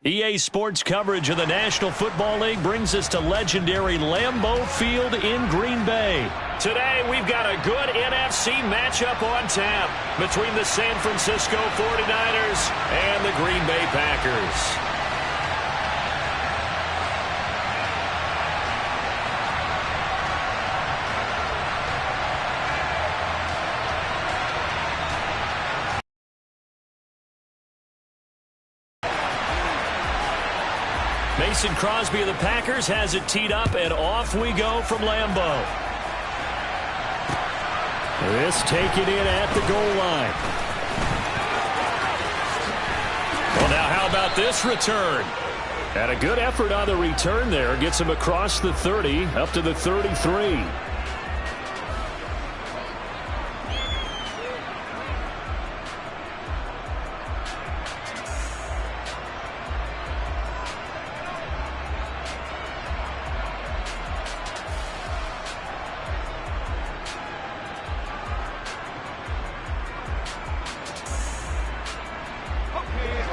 EA Sports coverage of the National Football League brings us to legendary Lambeau Field in Green Bay. Today, we've got a good NFC matchup on tap between the San Francisco 49ers and the Green Bay Packers. Mason Crosby of the Packers has it teed up, and off we go from Lambeau. This taken in at the goal line. Well, now how about this return? And a good effort on the return there. Gets him across the 30, up to the 33.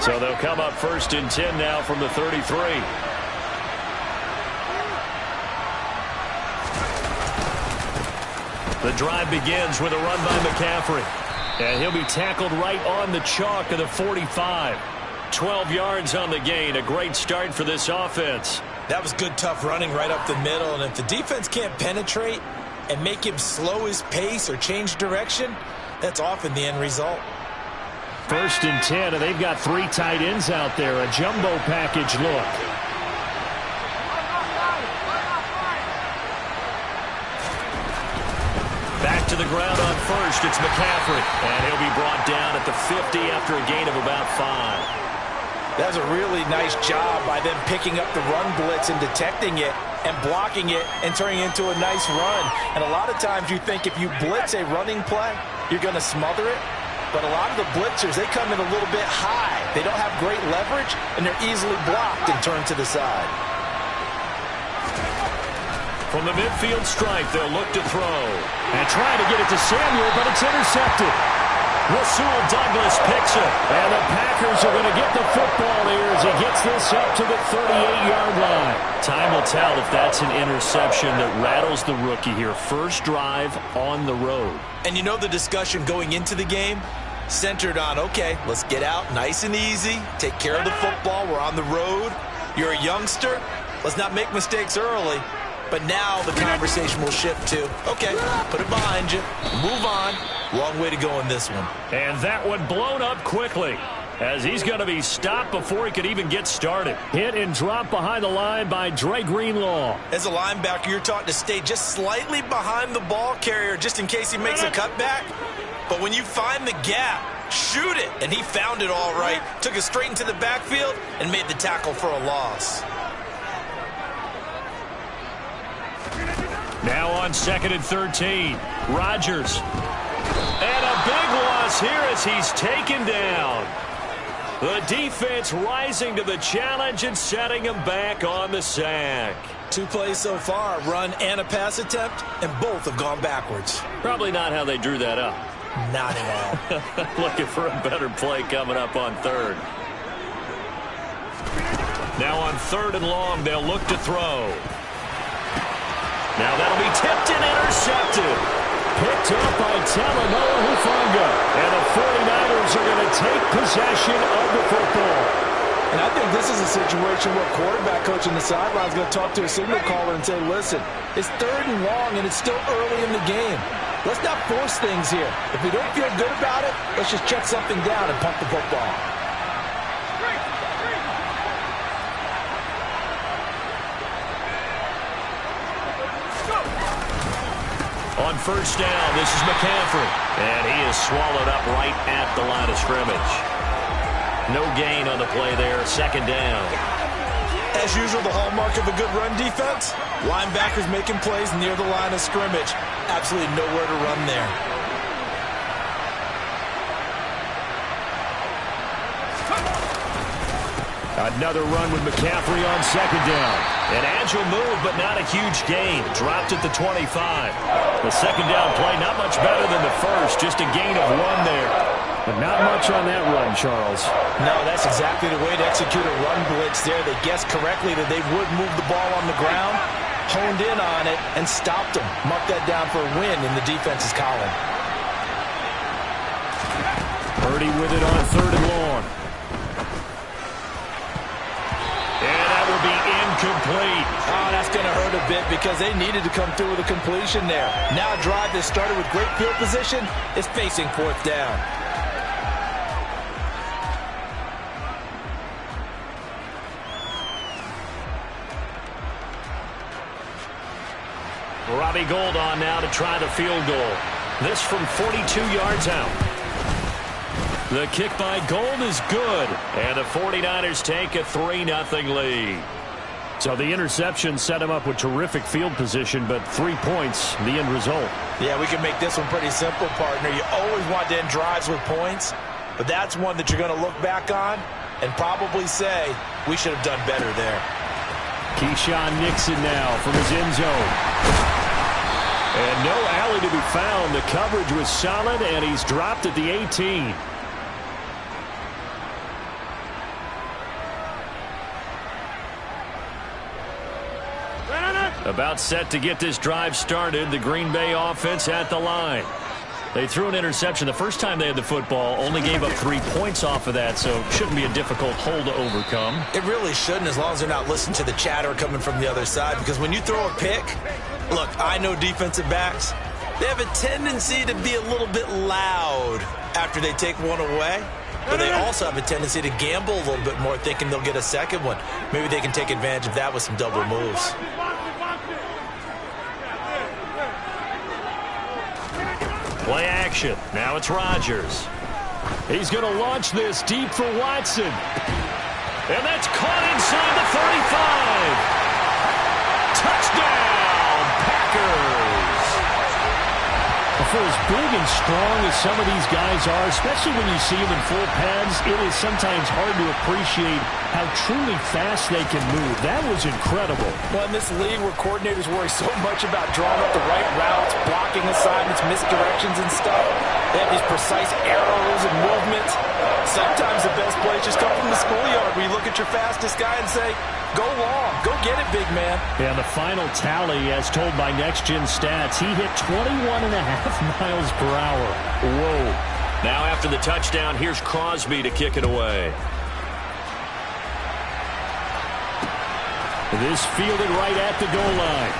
So they'll come up 1st and 10 now from the 33. The drive begins with a run by McCaffrey. And he'll be tackled right on the chalk of the 45. 12 yards on the gain. A great start for this offense. That was good, tough running right up the middle. And if the defense can't penetrate and make him slow his pace or change direction, that's often the end result. 1st and 10, and they've got 3 tight ends out there. A jumbo package look. Back to the ground on 1st. It's McCaffrey. And he'll be brought down at the 50 after a gain of about 5. That was a really nice job by them picking up the run blitz and detecting it and blocking it and turning it into a nice run. And a lot of times you think if you blitz a running play, you're going to smother it. But a lot of the blitzers, they come in a little bit high. They don't have great leverage, and they're easily blocked and turned to the side. From the midfield stripe, they'll look to throw. And try to get it to Samuel, but it's intercepted. Rasul Douglas picks it. And the Packers are going to get the football here as he gets this up to the 38-yard line. Time will tell if that's an interception that rattles the rookie here. First drive on the road. And you know the discussion going into the game? Centered on, okay, let's get out nice and easy, take care of the football, we're on the road, you're a youngster, let's not make mistakes early. But now the conversation will shift to, okay, put it behind you, move on. Long way to go in this one. And that one blown up quickly as he's going to be stopped before he could even get started. Hit and drop behind the line by Dre Greenlaw. As a linebacker, you're taught to stay just slightly behind the ball carrier just in case he makes a cutback. But when you find the gap, shoot it. And he found it all right. Took it straight into the backfield and made the tackle for a loss. Now on 2nd and 13. Rodgers. And a big loss here as he's taken down. The defense rising to the challenge and setting him back on the sack. 2 plays so far, run and a pass attempt, and both have gone backwards. Probably not how they drew that up. Not at all. Looking for a better play coming up on 3rd. Now on 3rd and long, they'll look to throw. Now that'll be tipped and intercepted. Picked up by Talanoa Hufanga. And the 49ers are going to take possession of the football. And I think this is a situation where quarterback coach on the sideline is going to talk to a signal caller and say, listen, it's 3rd and long and it's still early in the game. Let's not force things here. If we don't feel good about it, let's just check something down and pump the football. On 1st down, this is McCaffrey. And he is swallowed up right at the line of scrimmage. No gain on the play there, 2nd down. As usual, the hallmark of a good run defense, linebackers making plays near the line of scrimmage. Absolutely nowhere to run there. Another run with McCaffrey on 2nd down. An agile move, but not a huge gain. Dropped at the 25. The 2nd down play, not much better than the first. Just a gain of 1 there. But not much on that run, Charles. No, that's exactly the way to execute a run blitz there. They guessed correctly that they would move the ball on the ground, honed in on it, and stopped them. Mark that down for a win in the defense's column. Purdy with it on 3rd and long. And that will be incomplete. Oh, that's going to hurt a bit because they needed to come through with a completion there. Now a drive that started with great field position is facing 4th down. Robbie Gould on now to try the field goal. This from 42 yards out. The kick by Gould is good. And the 49ers take a 3-0 lead. So the interception set him up with terrific field position, but 3 points, the end result. Yeah, we can make this one pretty simple, partner. You always want to end drives with points, but that's one that you're going to look back on and probably say, we should have done better there. Keyshawn Nixon now from his end zone. And no alley to be found. The coverage was solid, and he's dropped at the 18. About set to get this drive started. The Green Bay offense at the line. They threw an interception the first time they had the football, only gave up 3 points off of that, so it shouldn't be a difficult hole to overcome. It really shouldn't, as long as they're not listening to the chatter coming from the other side, because when you throw a pick, look, I know defensive backs, they have a tendency to be a little bit loud after they take one away, but they also have a tendency to gamble a little bit more, thinking they'll get a second one. Maybe they can take advantage of that with some double moves. Play action. Now it's Rodgers. He's going to launch this deep for Watson. And that's caught inside the 35. Touchdown, Packers. For as big and strong as some of these guys are, especially when you see them in full pads, it is sometimes hard to appreciate how truly fast they can move. That was incredible. Well, in this league where coordinators worry so much about drawing up the right routes, blocking assignments, misdirections and stuff, they have these precise arrows and movements. Sometimes the best plays just come from the schoolyard where you look at your fastest guy and say, go long, go get it, big man. And the final tally, as told by Next Gen Stats, he hit 21.5 miles per hour. Whoa. Now after the touchdown, here's Crosby to kick it away. This fielded right at the goal line.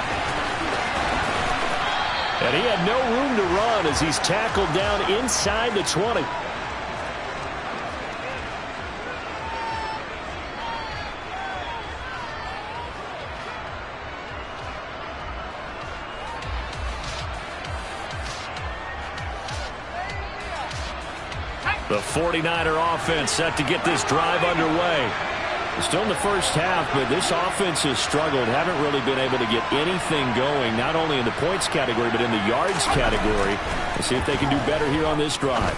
And he had no room to run as he's tackled down inside the 20. The 49er offense set to get this drive underway. Still in the first half, but this offense has struggled. Haven't really been able to get anything going, not only in the points category, but in the yards category. Let's see if they can do better here on this drive.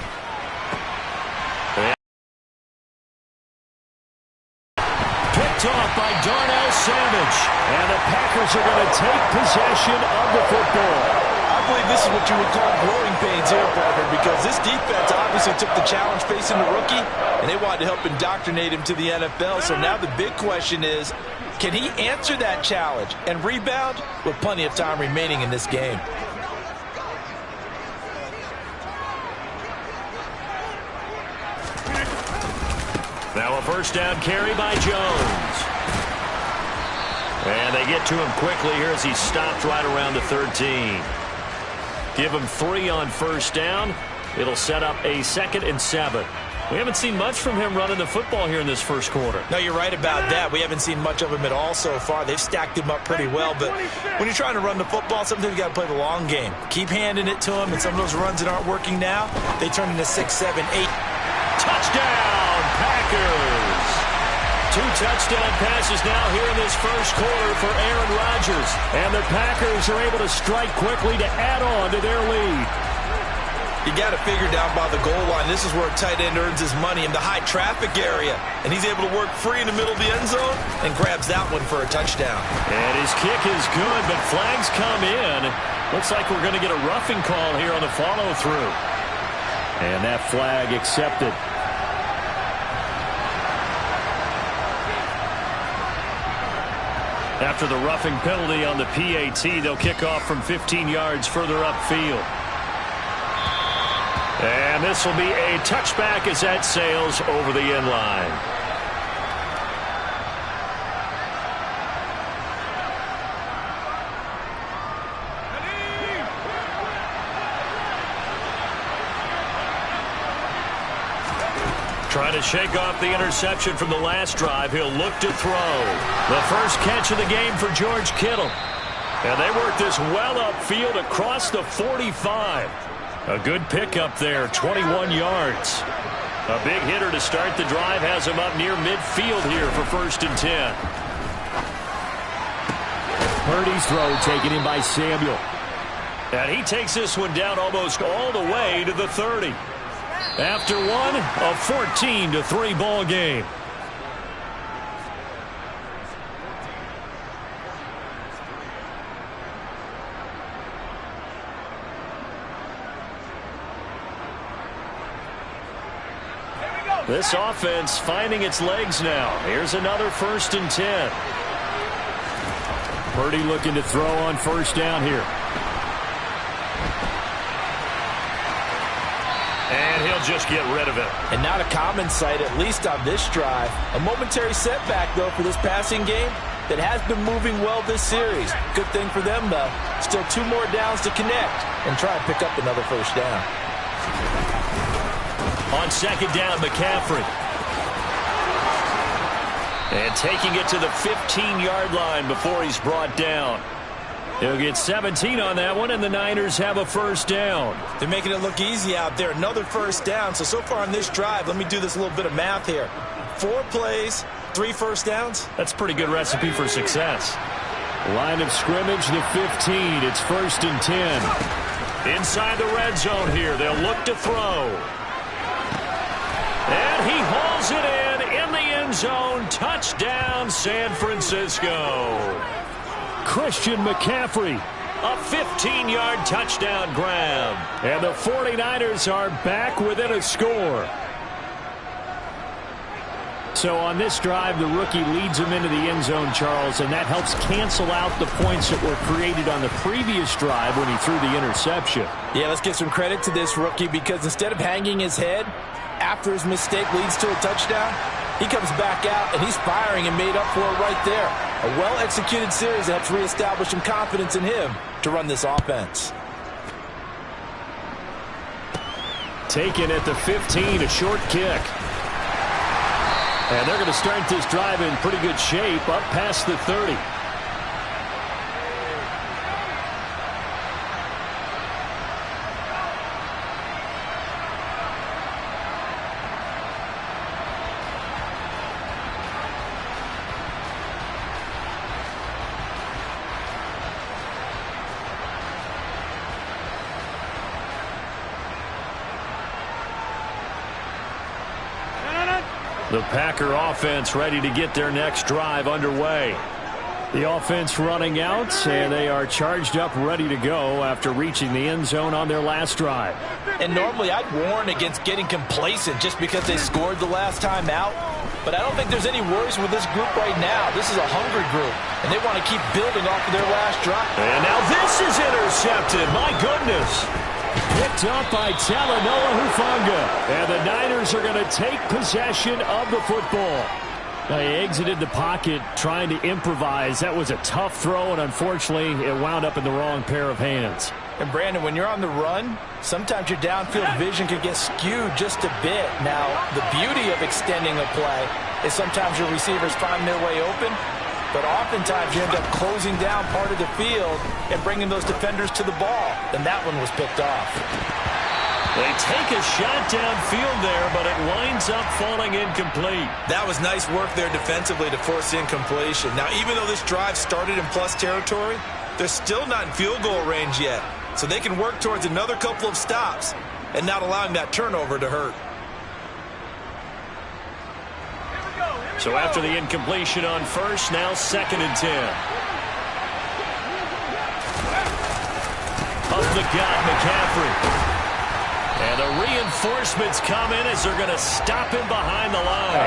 Picked off by Darnell Savage. And the Packers are going to take possession of the football. I believe this is what you would call growing pains here, partner, because this defense obviously took the challenge facing the rookie, and they wanted to help indoctrinate him to the NFL. So now the big question is, can he answer that challenge and rebound with plenty of time remaining in this game? Now a first down carry by Jones. And they get to him quickly here as he stopped right around the 13. Give him 3 on first down. It'll set up a 2nd and 7. We haven't seen much from him running the football here in this first quarter. No, you're right about that. We haven't seen much of him at all so far. They've stacked him up pretty well, but when you're trying to run the football, sometimes you got to play the long game. Keep handing it to him, and some of those runs that aren't working now, they turn into 6, 7, 8. Touchdown, Packers! 2 touchdown passes now here in this first quarter for Aaron Rodgers. And the Packers are able to strike quickly to add on to their lead. You got to figure down by the goal line. This is where a tight end earns his money in the high traffic area. And he's able to work free in the middle of the end zone and grabs that one for a touchdown. And his kick is good, but flags come in. Looks like we're going to get a roughing call here on the follow-through. And that flag accepted. After the roughing penalty on the PAT, they'll kick off from 15 yards further upfield. And this will be a touchback as that sails over the end line. Trying to shake off the interception from the last drive. He'll look to throw. The first catch of the game for George Kittle. And they work this well upfield across the 45. A good pickup there, 21 yards. A big hitter to start the drive has him up near midfield here for 1st and 10. Purdy's throw taken in by Samuel. And he takes this one down almost all the way to the 30. After one, a 14-3 ball game. This offense finding its legs now. Here's another 1st and 10. Purdy looking to throw on 1st down here. And he'll just get rid of it. And not a common sight, at least on this drive. A momentary setback, though, for this passing game that has been moving well this series. Good thing for them, though. Still 2 more downs to connect and try and pick up another 1st down. On 2nd down, McCaffrey. And taking it to the 15-yard line before he's brought down. He'll get 17 on that one, and the Niners have a 1st down. They're making it look easy out there. Another 1st down. So far on this drive, let me do this little bit of math here. 4 plays, 3 1st downs. That's a pretty good recipe for success. Line of scrimmage, the 15. It's 1st and 10. Inside the red zone here. They'll look to throw. And he hauls it in the end zone. Touchdown, San Francisco. Christian McCaffrey, a 15-yard touchdown grab. And the 49ers are back within a score. So on this drive, the rookie leads them into the end zone, Charles, and that helps cancel out the points that were created on the previous drive when he threw the interception. Yeah, let's give some credit to this rookie because instead of hanging his head after his mistake leads to a touchdown, he comes back out and he's firing and made up for it right there. A well-executed series that helps reestablish some confidence in him to run this offense. Taken at the 15, a short kick. And they're going to start this drive in pretty good shape up past the 30. The Packer offense ready to get their next drive underway. The offense running out, and they are charged up, ready to go after reaching the end zone on their last drive. And normally I'd warn against getting complacent just because they scored the last time out. But I don't think there's any worries with this group right now. This is a hungry group, and they want to keep building off of their last drive. And now this is intercepted. My goodness. Picked up by Talanoa Hufanga. And the Niners are going to take possession of the football. Now he exited the pocket trying to improvise. That was a tough throw, and unfortunately it wound up in the wrong pair of hands. And Brandon, when you're on the run, sometimes your downfield vision can get skewed just a bit. Now, the beauty of extending a play is sometimes your receivers find their way open, but oftentimes you end up closing down part of the field and bringing those defenders to the ball. And that one was picked off. They take a shot downfield there, but it winds up falling incomplete. That was nice work there defensively to force the incompletion. Now, even though this drive started in plus territory, they're still not in field goal range yet. So they can work towards another couple of stops and not allowing that turnover to hurt. So after the incompletion on first, now 2nd and 10. Up the gut, McCaffrey. And a Reinforcements come in as they're going to stop him behind the line.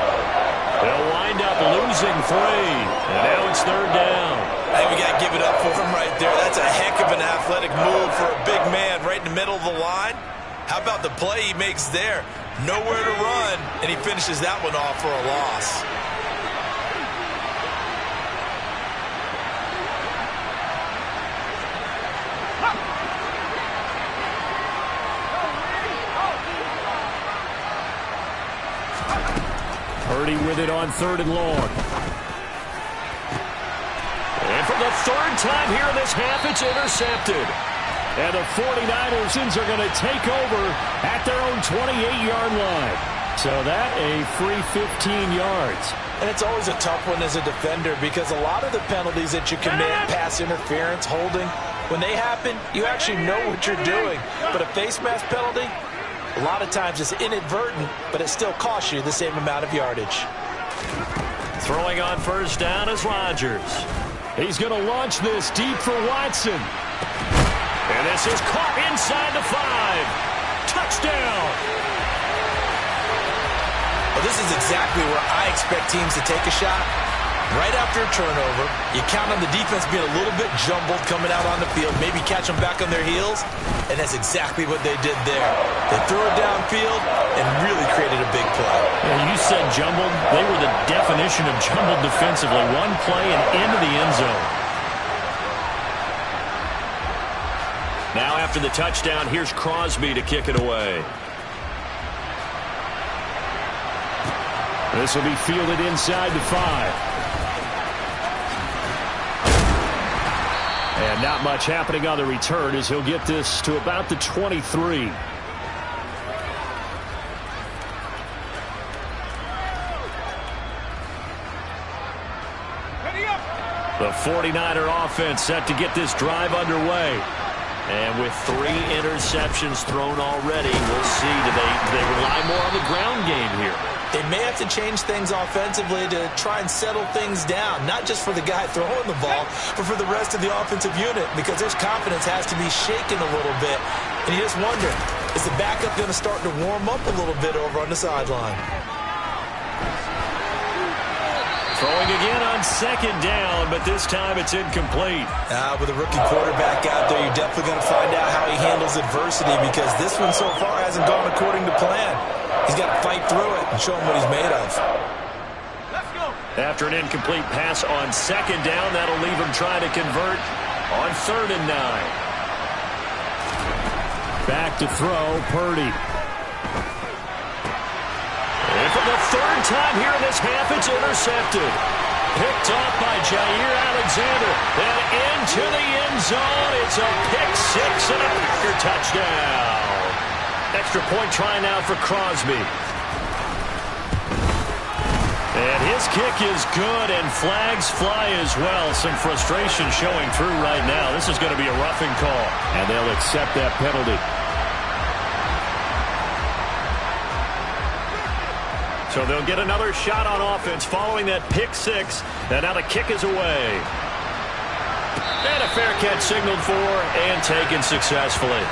They'll wind up losing 3. And now it's 3rd down. I think we got to give it up for him right there. That's a heck of an athletic move for a big man right in the middle of the line. How about the play he makes there? Nowhere to run, and he finishes that one off for a loss. Purdy with it on 3rd and long. And for the 3rd time here in this half, it's intercepted. And the 49ers are going to take over at their own 28-yard line. So that a free 15 yards. And it's always a tough one as a defender because a lot of the penalties that you commit, pass interference, holding, when they happen, you actually know what you're doing. But a face mask penalty, a lot of times it's inadvertent, but it still costs you the same amount of yardage. Throwing on 1st down is Rodgers. He's going to launch this deep for Watson. And this is caught inside the 5. Touchdown. Well, this is exactly where I expect teams to take a shot. Right after a turnover, you count on the defense being a little bit jumbled coming out on the field, maybe catch them back on their heels, and that's exactly what they did there. They threw it downfield and really created a big play. Yeah, you said jumbled. They were the definition of jumbled defensively. One play and into the end zone. Now after the touchdown, here's Crosby to kick it away. This will be fielded inside the 5. And not much happening on the return as he'll get this to about the 23. The 49er offense set to get this drive underway. And with 3 interceptions thrown already, we'll see. Do they rely more on the ground game here? They may have to change things offensively to try and settle things down, not just for the guy throwing the ball, but for the rest of the offensive unit, because their confidence has to be shaken a little bit. And you just wonder, is the backup going to start to warm up a little bit over on the sideline? Throwing again on 2nd down, but this time it's incomplete. With a rookie quarterback out there, you're definitely going to find out how he handles adversity, because this one so far hasn't gone according to plan. He's got to fight through it and show him what he's made of. Let's go. After an incomplete pass on 2nd down, that'll leave him trying to convert on 3rd and 9. Back to throw, Purdy. And for the 3rd time here in this half, it's intercepted. Picked off by Jair Alexander. Then into the end zone. It's a pick 6 and a Packer touchdown. Extra point try now for Crosby. And his kick is good, and flags fly as well. Some frustration showing through right now. This is going to be a roughing call, and they'll accept that penalty. So they'll get another shot on offense following that pick 6. And now the kick is away. And a fair catch signaled for and taken successfully.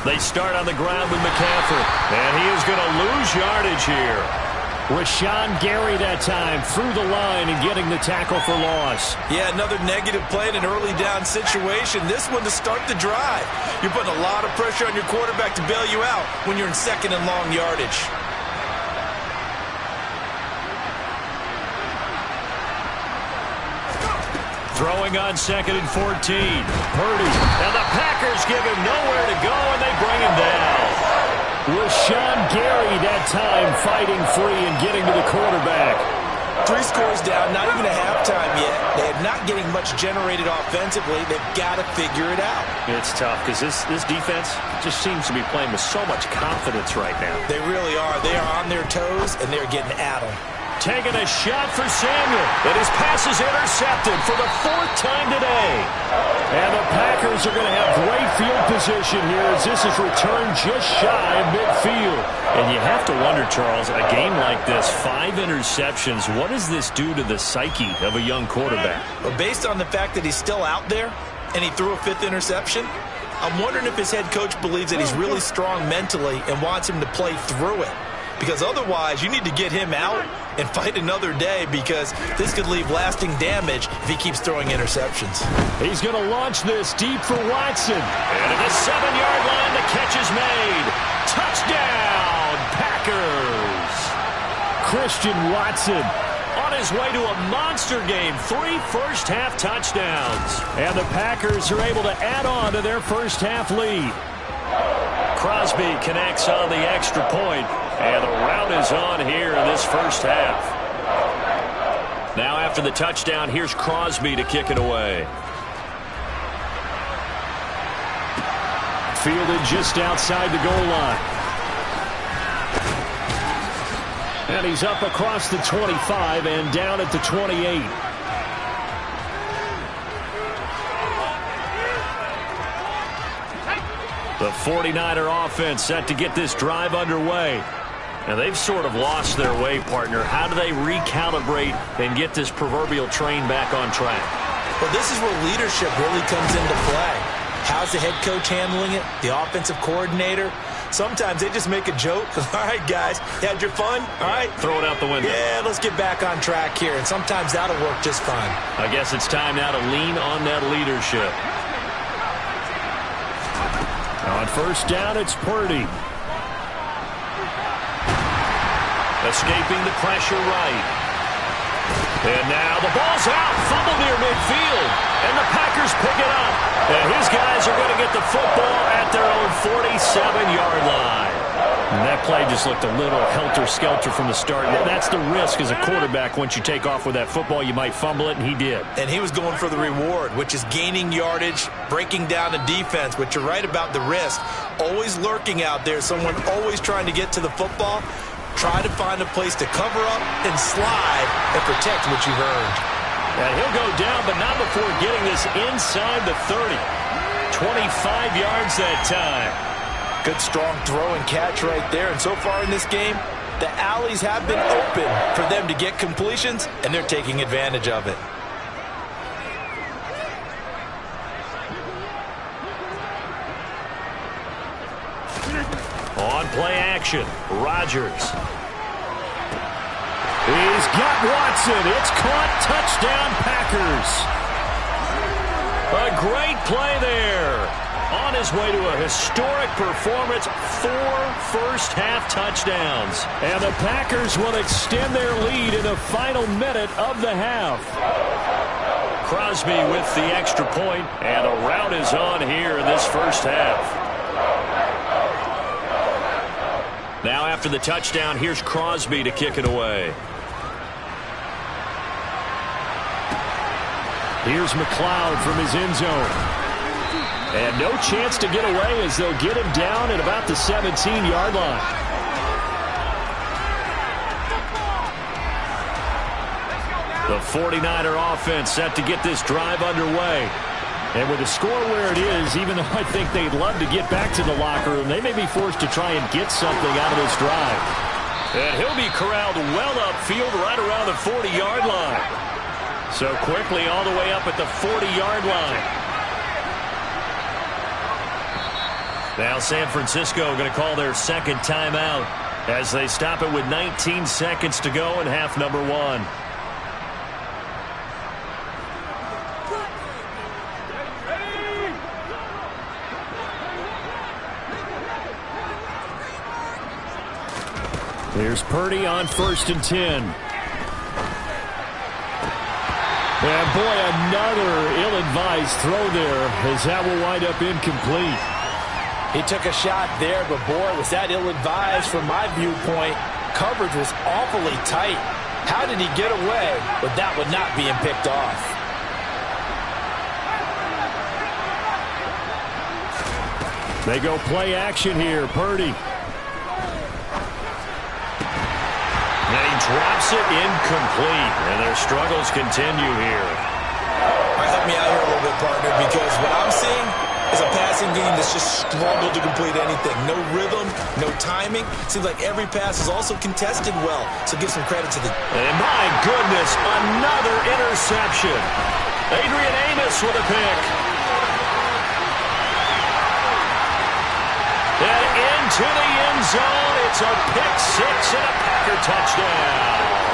They start on the ground with McCaffrey, and he is going to lose yardage here. Rashawn Gary that time through the line and getting the tackle for loss. Yeah, another negative play in an early down situation. This one to start the drive. You're putting a lot of pressure on your quarterback to bail you out when you're in 2nd and long yardage. Throwing on 2nd and 14. Purdy. And the Packers give him nowhere to go, and they bring him down. Rashawn Gary that time fighting free and getting to the quarterback. 3 scores down, not even a halftime yet. They're not getting much generated offensively. They've got to figure it out. It's tough because this defense just seems to be playing with so much confidence right now. They really are. They are on their toes, and they're getting at them. Taking a shot for Samuel. And his pass is intercepted for the 4th time today. And the Packers are going to have great field position here as this is returned just shy of midfield. And you have to wonder, Charles, a game like this, 5 interceptions, what does this do to the psyche of a young quarterback? Well, based on the fact that he's still out there and he threw a 5th interception, I'm wondering if his head coach believes that he's really strong mentally and wants him to play through it. Because otherwise, you need to get him out and fight another day because this could leave lasting damage if he keeps throwing interceptions. He's going to launch this deep for Watson. And at the 7-yard line, the catch is made. Touchdown, Packers. Christian Watson on his way to a monster game. 3 first-half touchdowns. And the Packers are able to add on to their first-half lead. Crosby connects on the extra point, and the route is on here in this first half. Now after the touchdown, here's Crosby to kick it away. Fielded just outside the goal line. And he's up across the 25 and down at the 28. The 49er offense set to get this drive underway. Now they've sort of lost their way, partner. How do they recalibrate and get this proverbial train back on track? Well, this is where leadership really comes into play. How's the head coach handling it? The offensive coordinator? Sometimes they just make a joke. All right, guys, you had your fun? All right. Throw it out the window. Yeah, let's get back on track here. And sometimes that'll work just fine. I guess it's time now to lean on that leadership. On first down, it's Purdy. Escaping the pressure right. And now the ball's out. Fumble near midfield. And the Packers pick it up. And his guys are going to get the football at their own 47-yard line. And that play just looked a little helter-skelter from the start. That's the risk as a quarterback. Once you take off with that football, you might fumble it, and he did. And he was going for the reward, which is gaining yardage, breaking down the defense. But you're right about the risk. Always lurking out there, someone always trying to get to the football. Try to find a place to cover up and slide and protect what you've earned. And he'll go down, but not before getting this inside the 30. 25 yards that time. Good, strong throw and catch right there. And so far in this game, the alleys have been open for them to get completions, and they're taking advantage of it. On play action, Rodgers. He's got Watson. It's caught. Touchdown, Packers. A great play there. On his way to a historic performance, 4 first-half touchdowns. And the Packers will extend their lead in the final minute of the half. Crosby with the extra point, and a rout is on here in this first half. Now after the touchdown, here's Crosby to kick it away. Here's McLeod from his end zone. And no chance to get away as they'll get him down at about the 17-yard line. The 49er offense set to get this drive underway. And with the score where it is, even though I think they'd love to get back to the locker room, they may be forced to try and get something out of this drive. And he'll be corralled well upfield right around the 40-yard line. So quickly all the way up at the 40-yard line. Now San Francisco going to call their second timeout as they stop it with 19 seconds to go in half number 1. Here's Purdy on 1st and 10. And boy, another ill-advised throw there as that will wind up incomplete. He took a shot there, but boy, was that ill-advised from my viewpoint. Coverage was awfully tight. How did he get away with that one not being picked off? They go play action here. Purdy. And he drops it incomplete, and their struggles continue here. All right, help me out here a little bit, partner, because what I'm seeing is a passing game that's just struggled to complete anything. No rhythm, no timing. Seems like every pass is also contested well, so give some credit to the... And my goodness, another interception. Adrian Amos with a pick. And into the end zone, it's a pick six and a Packer touchdown.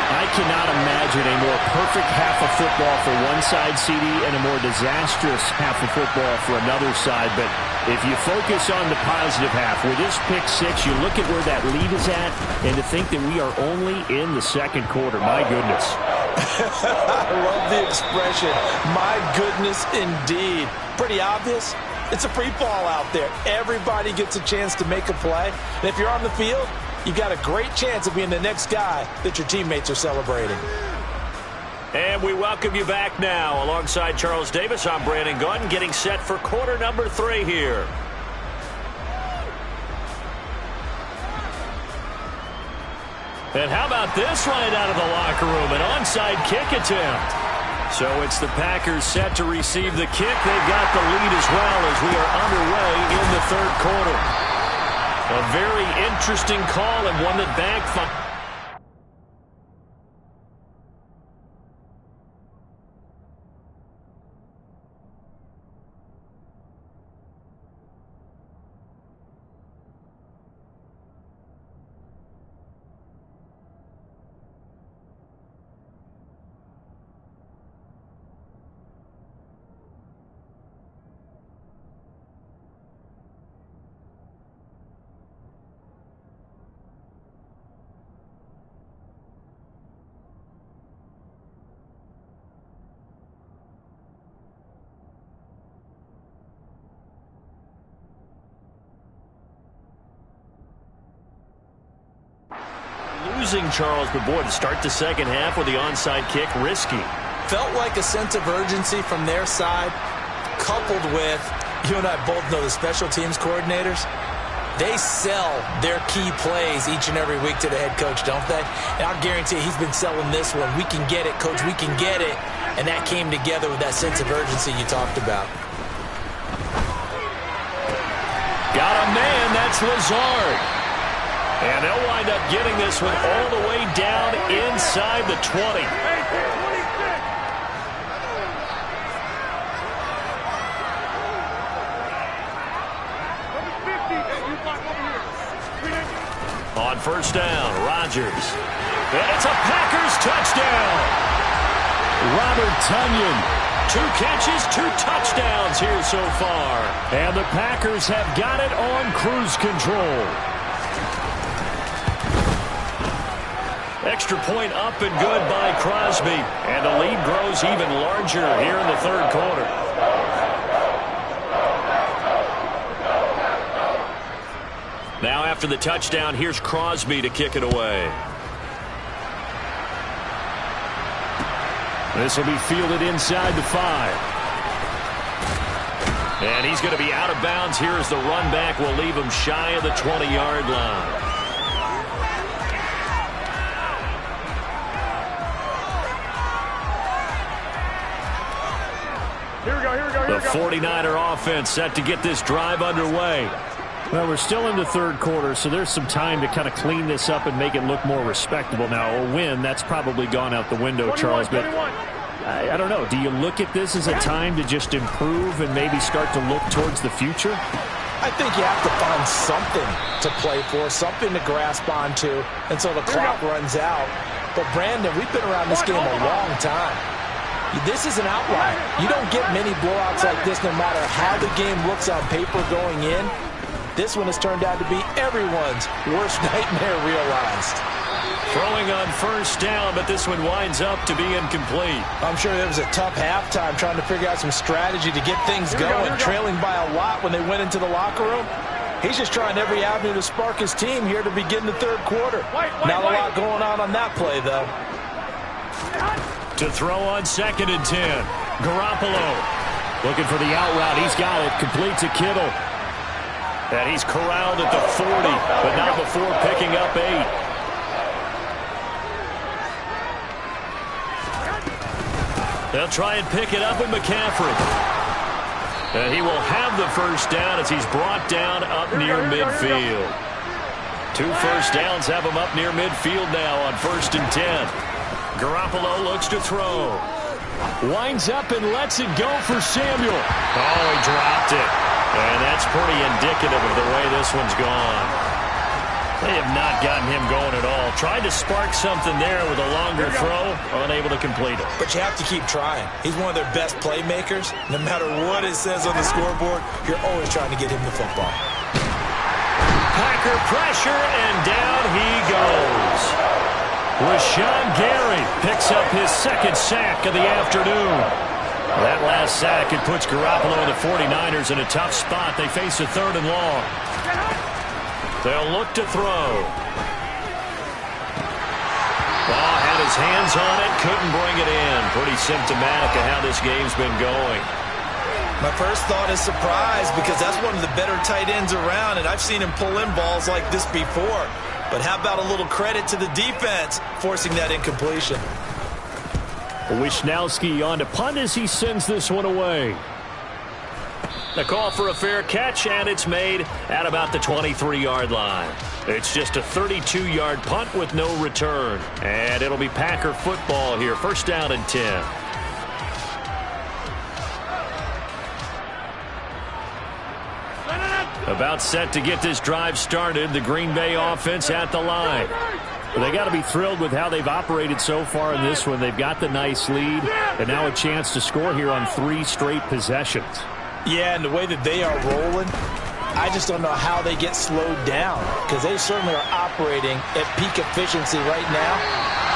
I cannot imagine a more perfect half of football for one side, CD, and a more disastrous half of football for another side. But if you focus on the positive half, with this pick six, you look at where that lead is at, and to think that we are only in the second quarter. My goodness. I love the expression. My goodness, indeed. Pretty obvious. It's a free fall out there. Everybody gets a chance to make a play. And if you're on the field, you've got a great chance of being the next guy that your teammates are celebrating. And we welcome you back now. Alongside Charles Davis, I'm Brandon Gunn, getting set for quarter number 3 here. And how about this right out of the locker room? An onside kick attempt. So it's the Packers set to receive the kick. They've got the lead as well as we are underway in the third quarter. A very interesting call and one that backfired. Losing Charles, but boy, to start the second half with the onside kick, risky. Felt like a sense of urgency from their side, coupled with, you and I both know the special teams coordinators, they sell their key plays each and every week to the head coach, don't they? And I'll guarantee he's been selling this one. We can get it, coach, we can get it. And that came together with that sense of urgency you talked about. Got a man, that's Lazard. And they'll wind up getting this one all the way down inside the 20. On first down, Rodgers. And it's a Packers touchdown. Robert Tonyan, 2 catches, 2 touchdowns here so far. And the Packers have got it on cruise control. Extra point up and good by Crosby. And the lead grows even larger here in the third quarter. Now after the touchdown, here's Crosby to kick it away. This will be fielded inside the 5. And he's going to be out of bounds here as the run back will leave him shy of the 20-yard line. The 49er offense set to get this drive underway. Well, we're still in the third quarter, so there's some time to kind of clean this up and make it look more respectable. Now, a win, that's probably gone out the window, Charles. But I don't know. Do you look at this as a time to just improve and maybe start to look towards the future? I think you have to find something to play for, something to grasp onto until the clock runs out. But, Brandon, we've been around this game a long time. This is an outlier. You don't get many blowouts like this no matter how the game looks on paper going in. This one has turned out to be everyone's worst nightmare realized. Throwing on first down, but this one winds up to be incomplete. I'm sure there was a tough halftime trying to figure out some strategy to get things going, trailing by a lot when they went into the locker room. He's just trying every avenue to spark his team here to begin the third quarter. Not a lot going on that play, though. To throw on 2nd and 10. Garoppolo looking for the out route. He's got it. Complete to Kittle. And he's corralled at the 40, but not before picking up 8. They'll try and pick it up with McCaffrey. And he will have the first down as he's brought down up near midfield. 2 first downs have him up near midfield now on 1st and 10. Garoppolo looks to throw. Winds up and lets it go for Samuel. Oh, he dropped it. And that's pretty indicative of the way this one's gone. They have not gotten him going at all. Tried to spark something there with a longer throw, unable to complete it. But you have to keep trying. He's one of their best playmakers. No matter what it says on the scoreboard, you're always trying to get him the football. Packer pressure, and down he goes. Rashawn Gary picks up his 2nd sack of the afternoon. That last sack, it puts Garoppolo and the 49ers in a tough spot. They face a 3rd and long. They'll look to throw. Ball had his hands on it, couldn't bring it in. Pretty symptomatic of how this game's been going. My first thought is surprise, because that's one of the better tight ends around, and I've seen him pull in balls like this before. But how about a little credit to the defense forcing that incompletion? Wisnowski on to punt as he sends this one away. The call for a fair catch, and it's made at about the 23-yard line. It's just a 32-yard punt with no return. And it'll be Packer football here. 1st down and 10. About set to get this drive started. The Green Bay offense at the line. They got to be thrilled with how they've operated so far in this one. They've got the nice lead, and now a chance to score here on 3 straight possessions. Yeah, and the way that they are rolling, I just don't know how they get slowed down, because they certainly are operating at peak efficiency right now.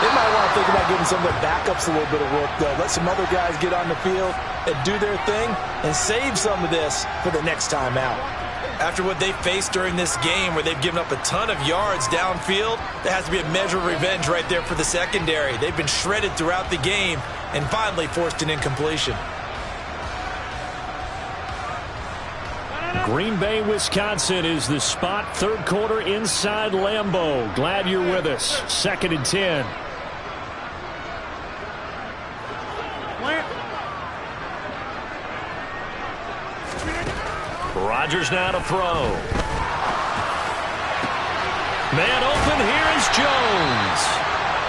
They might want to think about giving some of their backups a little bit of work, though. Let some other guys get on the field and do their thing and save some of this for the next time out. After what they faced during this game, where they've given up a ton of yards downfield, there has to be a measure of revenge right there for the secondary. They've been shredded throughout the game and finally forced an incompletion. Green Bay, Wisconsin is the spot. 3rd quarter inside Lambeau. Glad you're with us. 2nd and 10. Rodgers now to throw. Man open, here is Jones.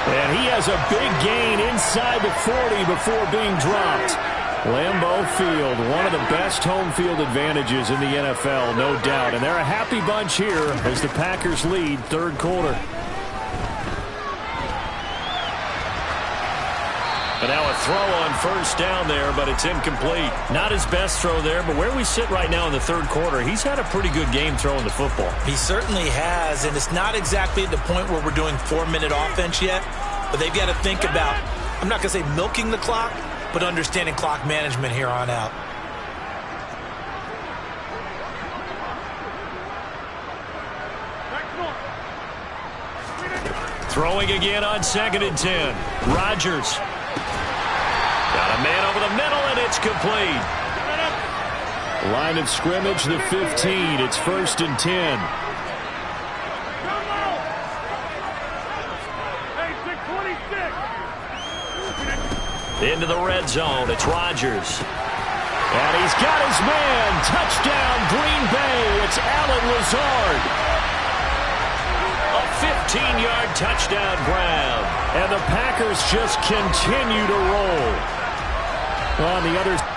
And he has a big gain inside the 40 before being dropped. Lambeau Field, one of the best home field advantages in the NFL, no doubt. And they're a happy bunch here as the Packers lead 3rd quarter. And now a throw on 1st down there, but it's incomplete. Not his best throw there, but where we sit right now in the 3rd quarter, he's had a pretty good game throwing the football. He certainly has, and it's not exactly at the point where we're doing 4-minute offense yet, but they've got to think about, I'm not going to say milking the clock, but understanding clock management here on out. Throwing again on 2nd and 10. Rodgers. Got a man over the middle, and it's complete. Line of scrimmage, the 15. It's 1st and 10. Into the red zone. It's Rodgers. And he's got his man. Touchdown, Green Bay. It's Allen Lazard. A 15-yard touchdown grab. And the Packers just continue to roll. On the other side.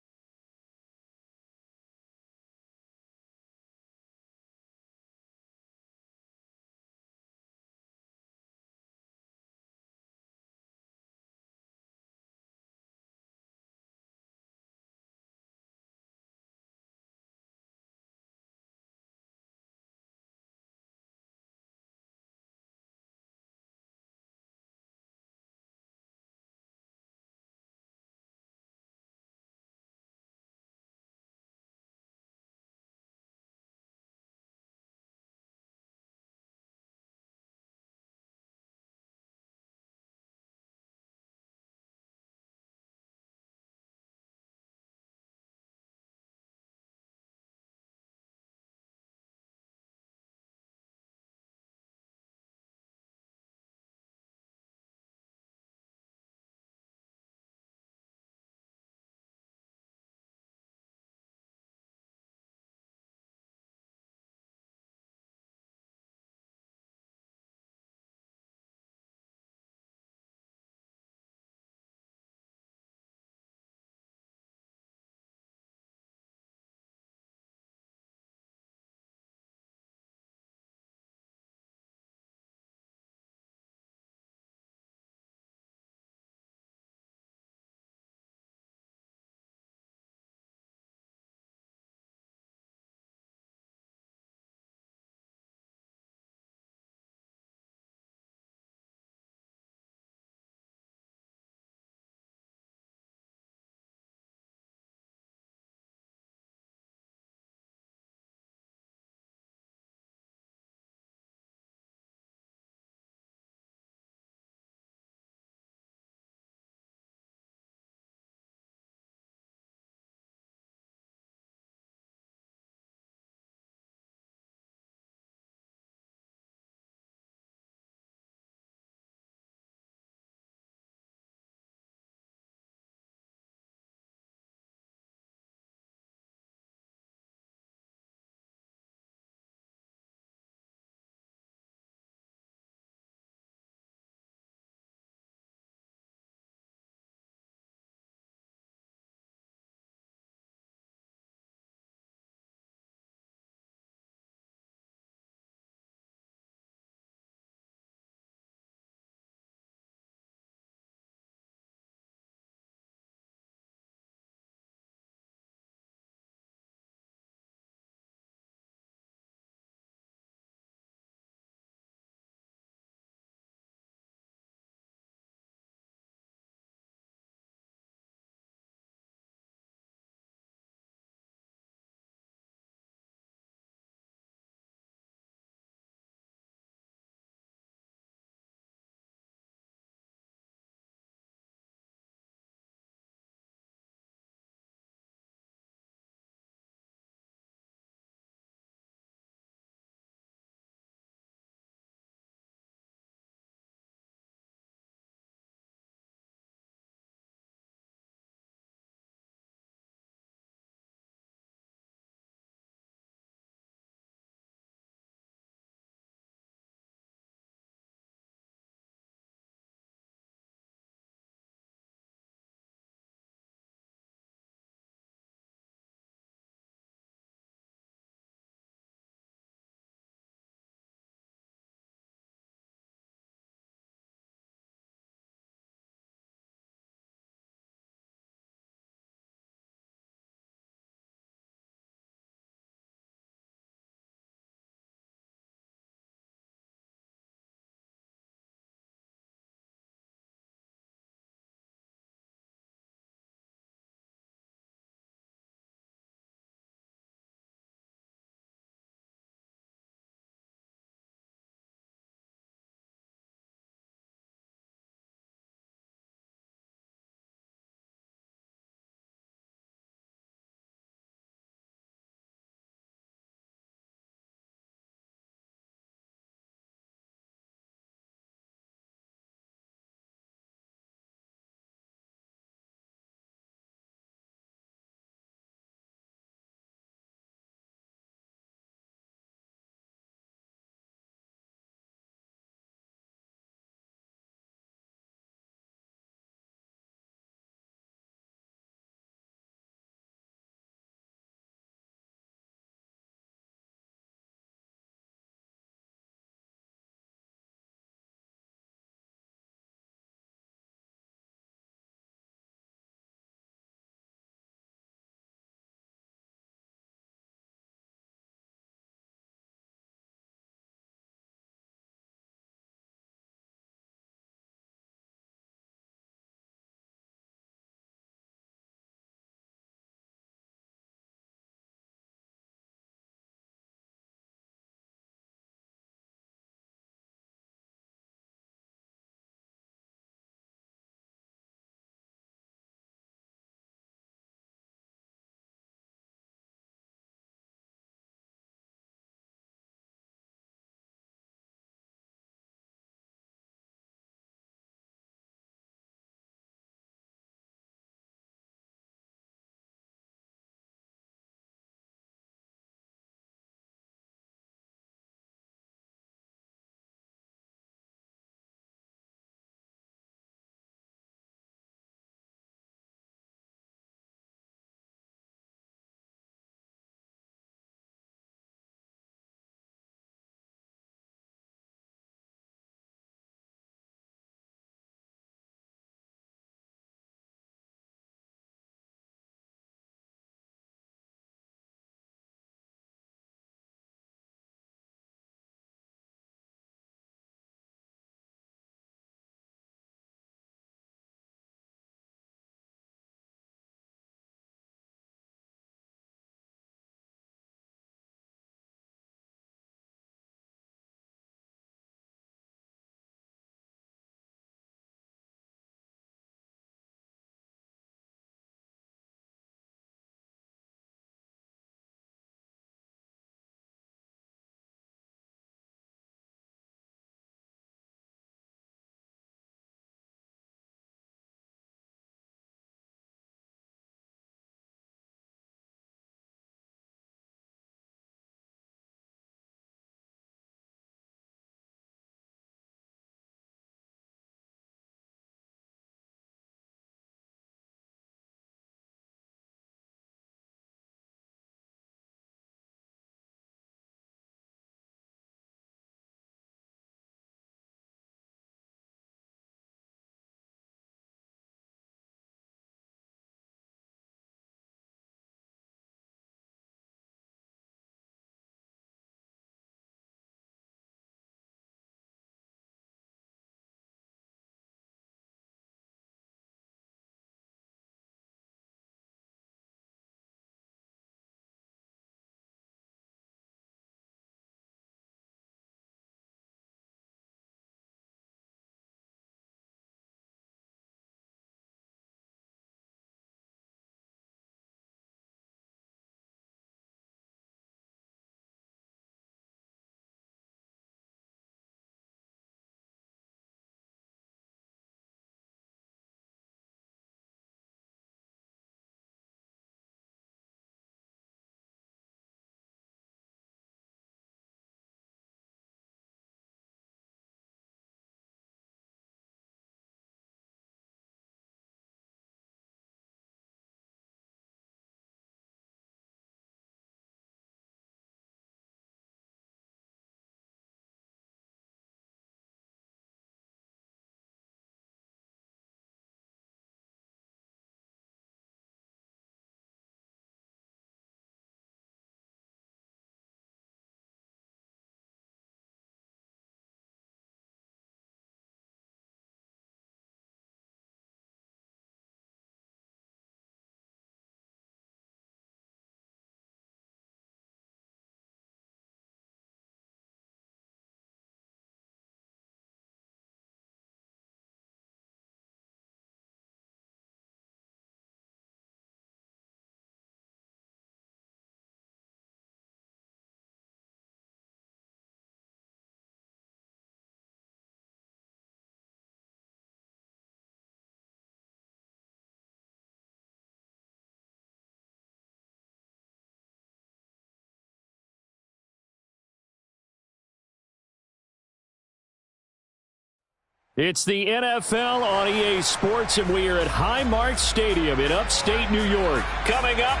It's the NFL on EA Sports, and we are at Highmark Stadium in upstate New York. Coming up,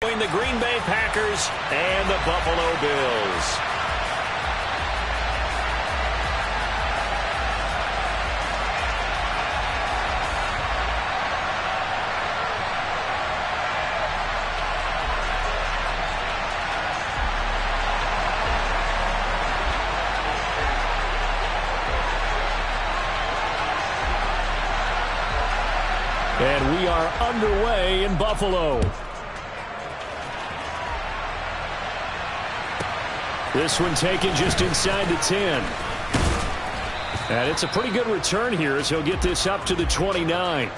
between the Green Bay Packers and the Buffalo Bills. And we are underway in Buffalo. This one taken just inside the 10. And it's a pretty good return here as he'll get this up to the 29.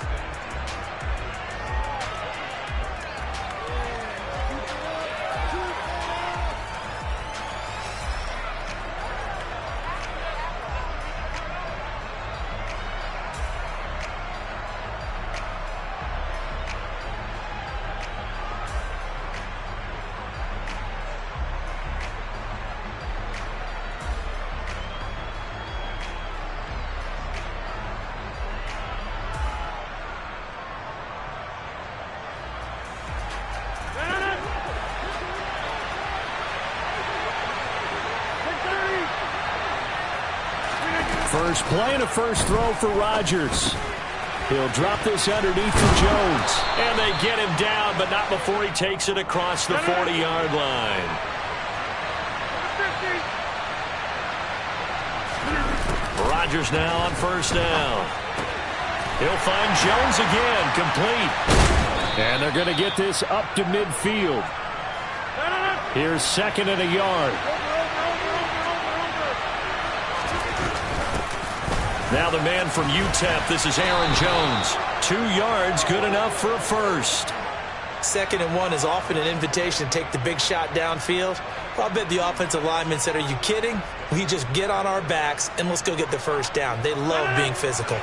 First play and a first throw for Rodgers. He'll drop this underneath for Jones. And they get him down, but not before he takes it across the 40-yard line. Rodgers now on first down. He'll find Jones again, complete. And they're going to get this up to midfield. Here's second and a yard. Now the man from UTEP, this is Aaron Jones. 2 yards, good enough for a first. 2nd and 1 is often an invitation to take the big shot downfield. Well, I bet the offensive lineman said, are you kidding? We just get on our backs and let's go get the first down. They love being physical.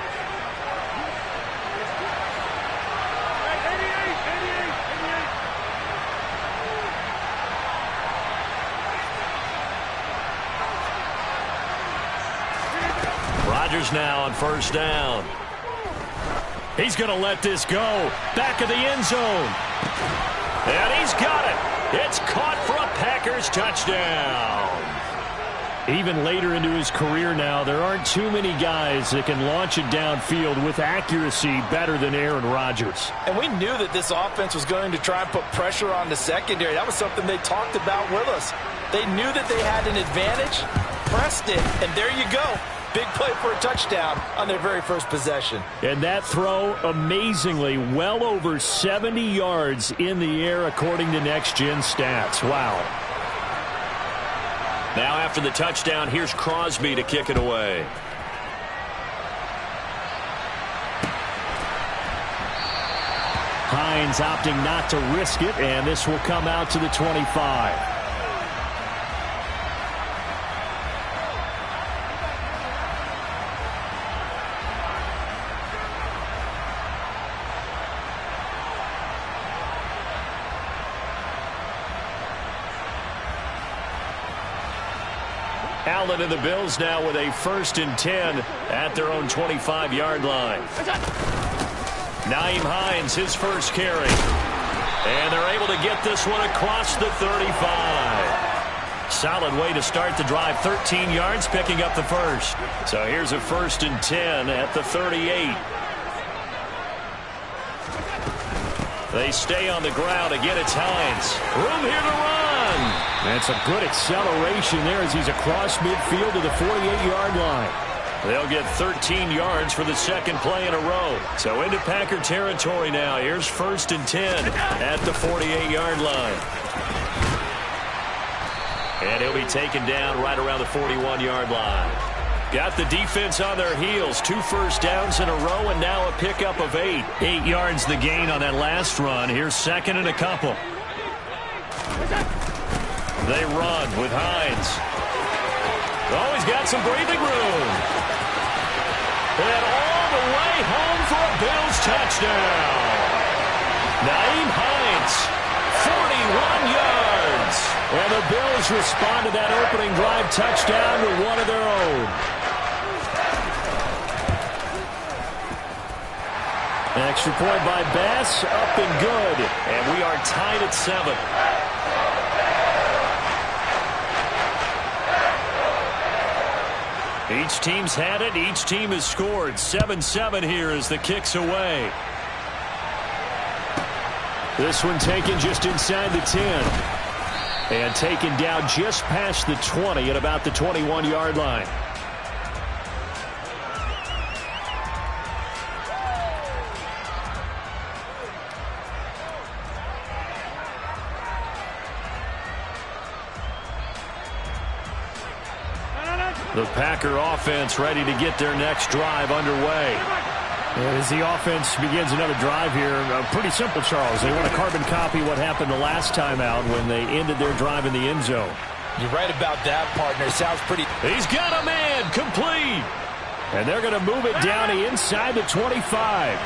Rodgers now on first down. He's going to let this go. Back of the end zone. And he's got it. It's caught for a Packers touchdown. Even later into his career now, there aren't too many guys that can launch it downfield with accuracy better than Aaron Rodgers. And we knew that this offense was going to try and put pressure on the secondary. That was something they talked about with us. They knew that they had an advantage, pressed it, and there you go. Big play for a touchdown on their very first possession. And that throw, amazingly, well over 70 yards in the air according to Next Gen Stats. Wow. Now after the touchdown, here's Crosby to kick it away. Hines opting not to risk it, and this will come out to the 25. Allen and the Bills now with a 1st and 10 at their own 25-yard line. Nyheim Hines, his first carry. And they're able to get this one across the 35. Solid way to start the drive. 13 yards, picking up the first. So here's a 1st and 10 at the 38. They stay on the ground. Again, it's Hines. Room here to run. That's a good acceleration there as he's across midfield to the 48-yard line. They'll get 13 yards for the 2nd play in a row. So into Packer territory now. Here's 1st and 10 at the 48-yard line. And he'll be taken down right around the 41-yard line. Got the defense on their heels. 2 first downs in a row and now a pickup of 8. 8 yards the gain on that last run. Here's 2nd and a couple. They run with Hines. Oh, he's got some breathing room. And all the way home for a Bills touchdown. Nyheim Hines, 41 yards. And the Bills respond to that opening drive touchdown with one of their own. Extra point by Bass, up and good. And we are tied at 7. Each team's had it. Each team has scored. 7-7 here as the kick's away. This one taken just inside the 10. And taken down just past the 20 at about the 21-yard line. The Packer offense ready to get their next drive underway. And as the offense begins another drive here, pretty simple, Charles. They want to carbon copy what happened the last time out when they ended their drive in the end zone. You're right about that, partner. Sounds pretty. He's got a man, complete. And they're going to move it down to inside the 25.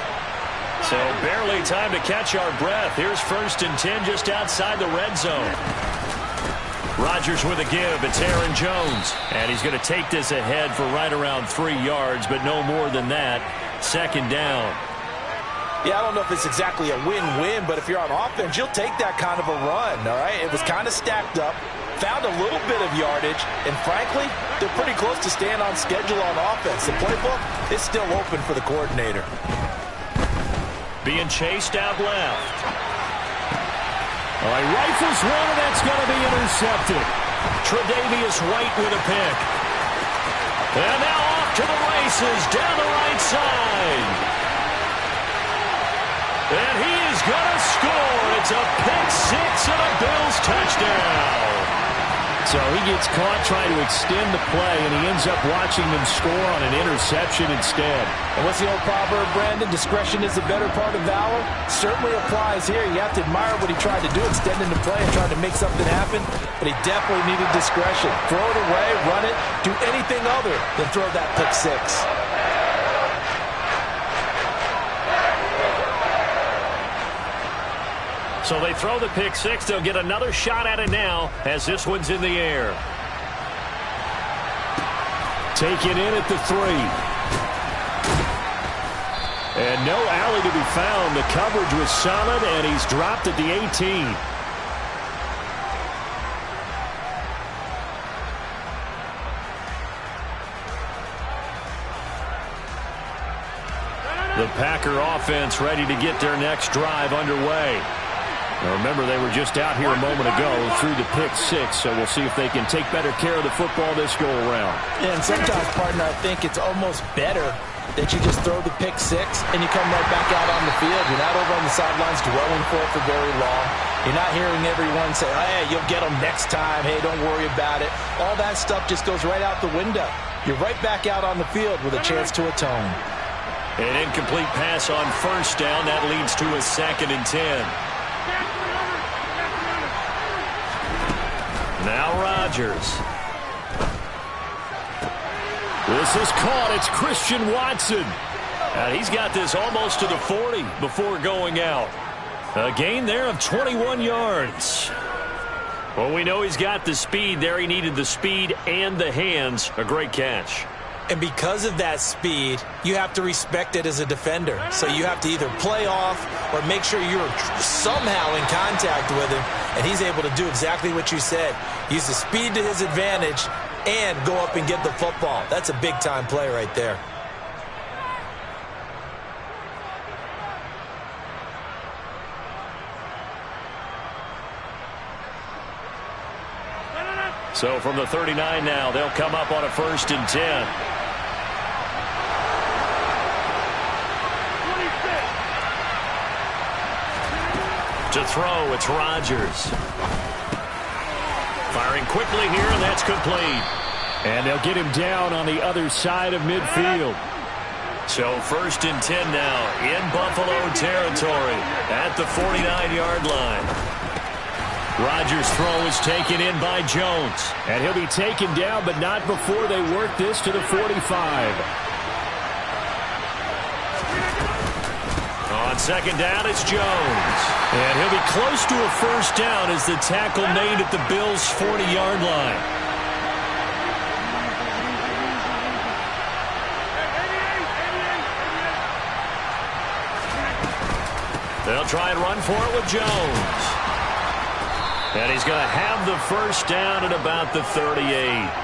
So barely time to catch our breath. Here's 1st and 10 just outside the red zone. Rodgers with a give. It's Aaron Jones. And he's going to take this ahead for right around 3 yards, but no more than that. 2nd down. Yeah, I don't know if it's exactly a win-win, but if you're on offense, you'll take that kind of a run, all right? It was kind of stacked up, found a little bit of yardage, and frankly, they're pretty close to staying on schedule on offense. The playbook is still open for the coordinator. Being chased out left. All right, rifles one, and that's going to be intercepted. Tre'Davious White with a pick. And now off to the races down the right side. And he is going to score. It's a pick six and a Bills touchdown. So he gets caught trying to extend the play, and he ends up watching them score on an interception instead. And what's the old proverb, Brandon? Discretion is the better part of valor. Certainly applies here. You have to admire what he tried to do, extending the play and trying to make something happen. But he definitely needed discretion. Throw it away, run it, do anything other than throw that pick six. So they throw the pick six. They'll get another shot at it now as this one's in the air. Taken in at the 3. And no alley to be found. The coverage was solid, and he's dropped at the 18. The Packer offense ready to get their next drive underway. Now remember, they were just out here a moment ago through the pick six, so we'll see if they can take better care of the football this go-around. Yeah, and sometimes, partner, I think it's almost better that you just throw the pick six and you come right back out on the field. You're not over on the sidelines dwelling for it for very long. You're not hearing everyone say, hey, you'll get them next time. Hey, don't worry about it. All that stuff just goes right out the window. You're right back out on the field with a chance to atone. An incomplete pass on first down. That leads to a 2nd and 10. Now Rodgers. This is caught. It's Christian Watson. And he's got this almost to the 40 before going out. A gain there of 21 yards. Well, we know he's got the speed there. He needed the speed and the hands. A great catch. And because of that speed, you have to respect it as a defender. So you have to either play off or make sure you're somehow in contact with him. And he's able to do exactly what you said. Use the speed to his advantage and go up and get the football. That's a big-time play right there. So from the 39 now, they'll come up on a 1st and 10. To throw, it's Rodgers. Firing quickly here, and that's complete. And they'll get him down on the other side of midfield. So 1st and 10 now in Buffalo territory at the 49-yard line. Rodgers' throw is taken in by Jones. And he'll be taken down, but not before they work this to the 45. On On second down, it's Jones. And he'll be close to a first down as the tackle made at the Bills' 40-yard line. They'll try and run for it with Jones. And he's going to have the first down at about the 38.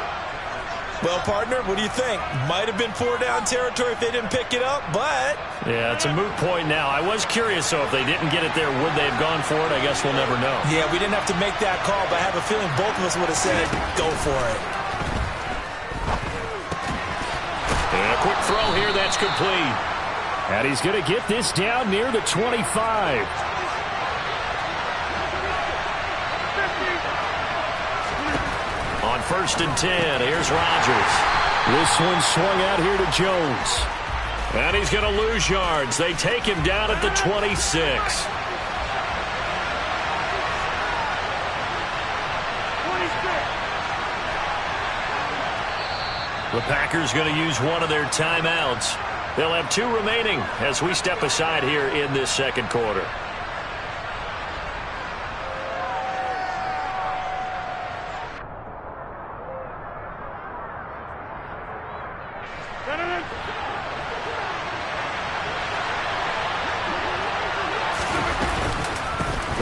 Well, partner, what do you think? Might have been 4-down territory if they didn't pick it up, but... Yeah, it's a moot point now. I was curious, so if they didn't get it there, would they have gone for it? I guess we'll never know. Yeah, we didn't have to make that call, but I have a feeling both of us would have said, go for it. And a quick throw here, that's complete. And he's going to get this down near the 25. On 1st and 10, here's Rodgers. This one swung out here to Jones. And he's going to lose yards. They take him down at the 26. The Packers going to use one of their timeouts. They'll have 2 remaining as we step aside here in this second quarter.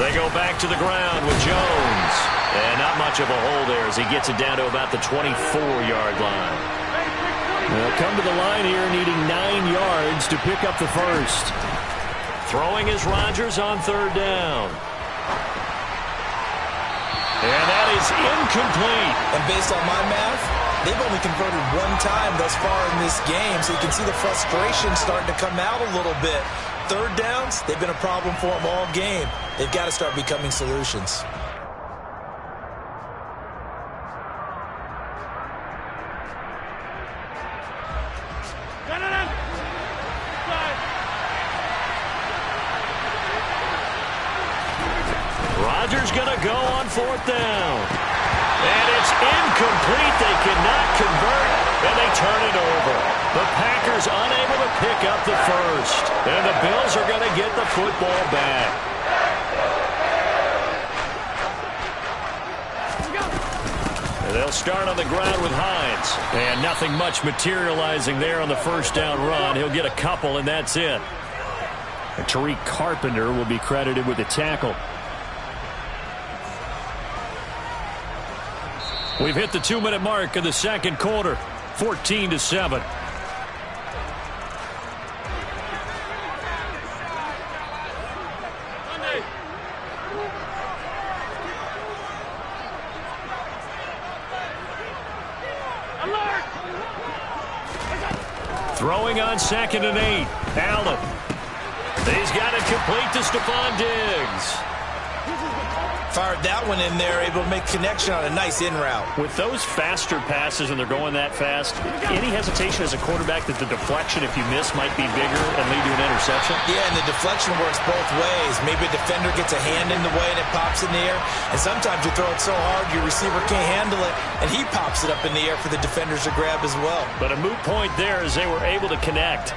They go back to the ground with Jones. And not much of a hole there as he gets it down to about the 24-yard line. They'll come to the line here needing 9 yards to pick up the first. Throwing is Rodgers on 3rd down. And that is incomplete. And based on my math, they've only converted 1 time thus far in this game, so you can see the frustration starting to come out a little bit. 3rd downs, they've been a problem for them all game. They've got to start becoming solutions. Rodgers going to go on 4th down. And it's incomplete. They cannot convert, and they turn it over. The Packers unable to pick up the first. And the Bills are going to get the football back. And they'll start on the ground with Hines. And nothing much materializing there on the 1st down run. He'll get a couple, and that's it. And Tariq Carpenter will be credited with the tackle. We've hit the 2-minute mark of the second quarter, 14-7. Throwing on 2nd and 8. Allen. He's got it complete to Stephon Diggs. Fired that one in there, able to make connection on a nice in route. With those faster passes and they're going that fast, any hesitation as a quarterback that the deflection, if you miss, might be bigger and lead to an interception? Yeah, and the deflection works both ways. Maybe a defender gets a hand in the way and it pops in the air. And sometimes you throw it so hard your receiver can't handle it, and he pops it up in the air for the defenders to grab as well. But a moot point there as they were able to connect.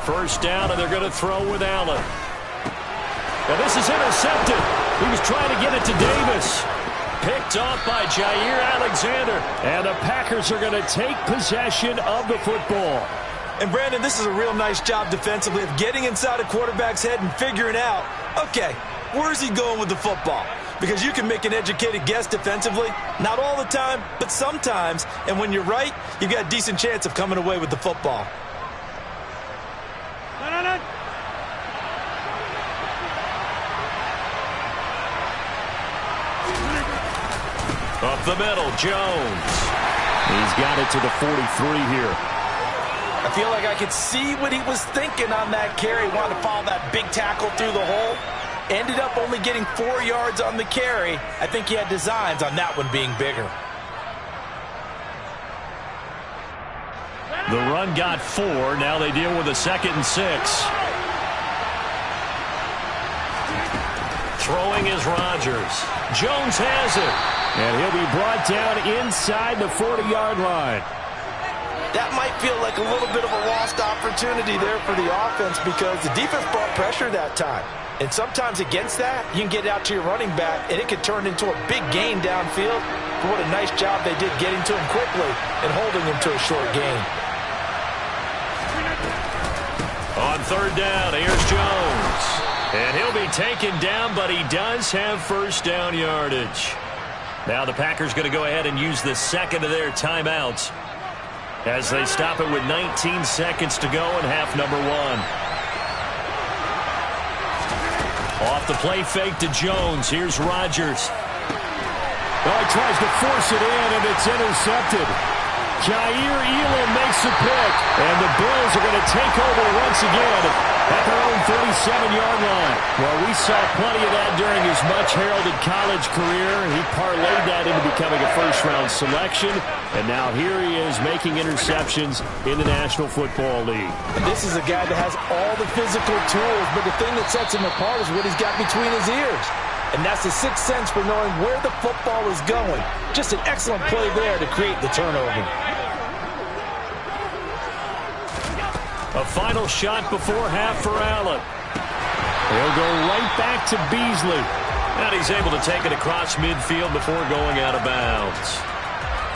First down, and they're going to throw with Allen. Now this is intercepted. He was trying to get it to Davis. Picked off by Jair Alexander. And the Packers are going to take possession of the football. And Brandon, this is a real nice job defensively of getting inside a quarterback's head and figuring out, okay, where's he going with the football? Because you can make an educated guess defensively. Not all the time, but sometimes. And when you're right, you've got a decent chance of coming away with the football. Up the middle, Jones. He's got it to the 43 here. I feel like I could see what he was thinking on that carry. Wanted to follow that big tackle through the hole. Ended up only getting 4 yards on the carry. I think he had designs on that one being bigger. The run got 4. Now they deal with a 2nd and 6. Throwing is Rodgers. Jones has it. And he'll be brought down inside the 40-yard line. That might feel like a little bit of a lost opportunity there for the offense because the defense brought pressure that time. And sometimes against that, you can get it out to your running back, and it could turn into a big gain downfield. But what a nice job they did getting to him quickly and holding him to a short gain. On third down, here's Jones. And he'll be taken down, but he does have first down yardage. Now the Packers going to go ahead and use the second of their timeouts as they stop it with 19 seconds to go in half number one. Off the play fake to Jones. Here's Rodgers. Oh, he tries to force it in, and it's intercepted. Jair Elam makes the pick, and the Bills are going to take over once again at their own 37-yard line. Well, we saw plenty of that during his much-heralded college career. He parlayed that into becoming a first-round selection, and now here he is making interceptions in the National Football League. And this is a guy that has all the physical tools, but the thing that sets him apart is what he's got between his ears. And that's the sixth sense for knowing where the football is going. Just an excellent play there to create the turnover. A final shot before half for Allen. He'll go right back to Beasley. And he's able to take it across midfield before going out of bounds.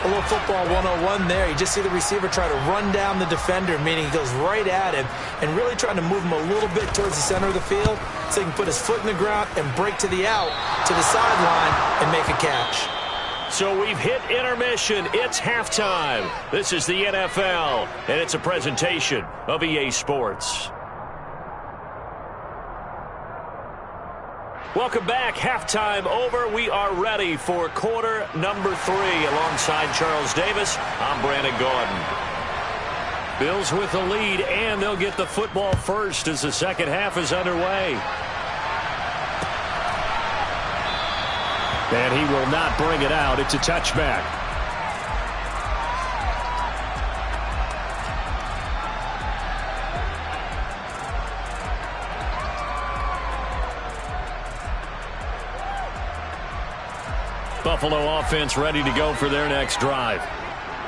A little football 101 there. You just see the receiver try to run down the defender, meaning he goes right at him and really trying to move him a little bit towards the center of the field so he can put his foot in the ground and break to the out, to the sideline, and make a catch. So we've hit intermission. It's halftime. This is the NFL, and it's a presentation of EA Sports. Welcome back. Halftime over. We are ready for quarter number 3. Alongside Charles Davis, I'm Brandon Gordon. Bills with the lead, and they'll get the football first as the second half is underway. And he will not bring it out. It's a touchback. Buffalo offense ready to go for their next drive.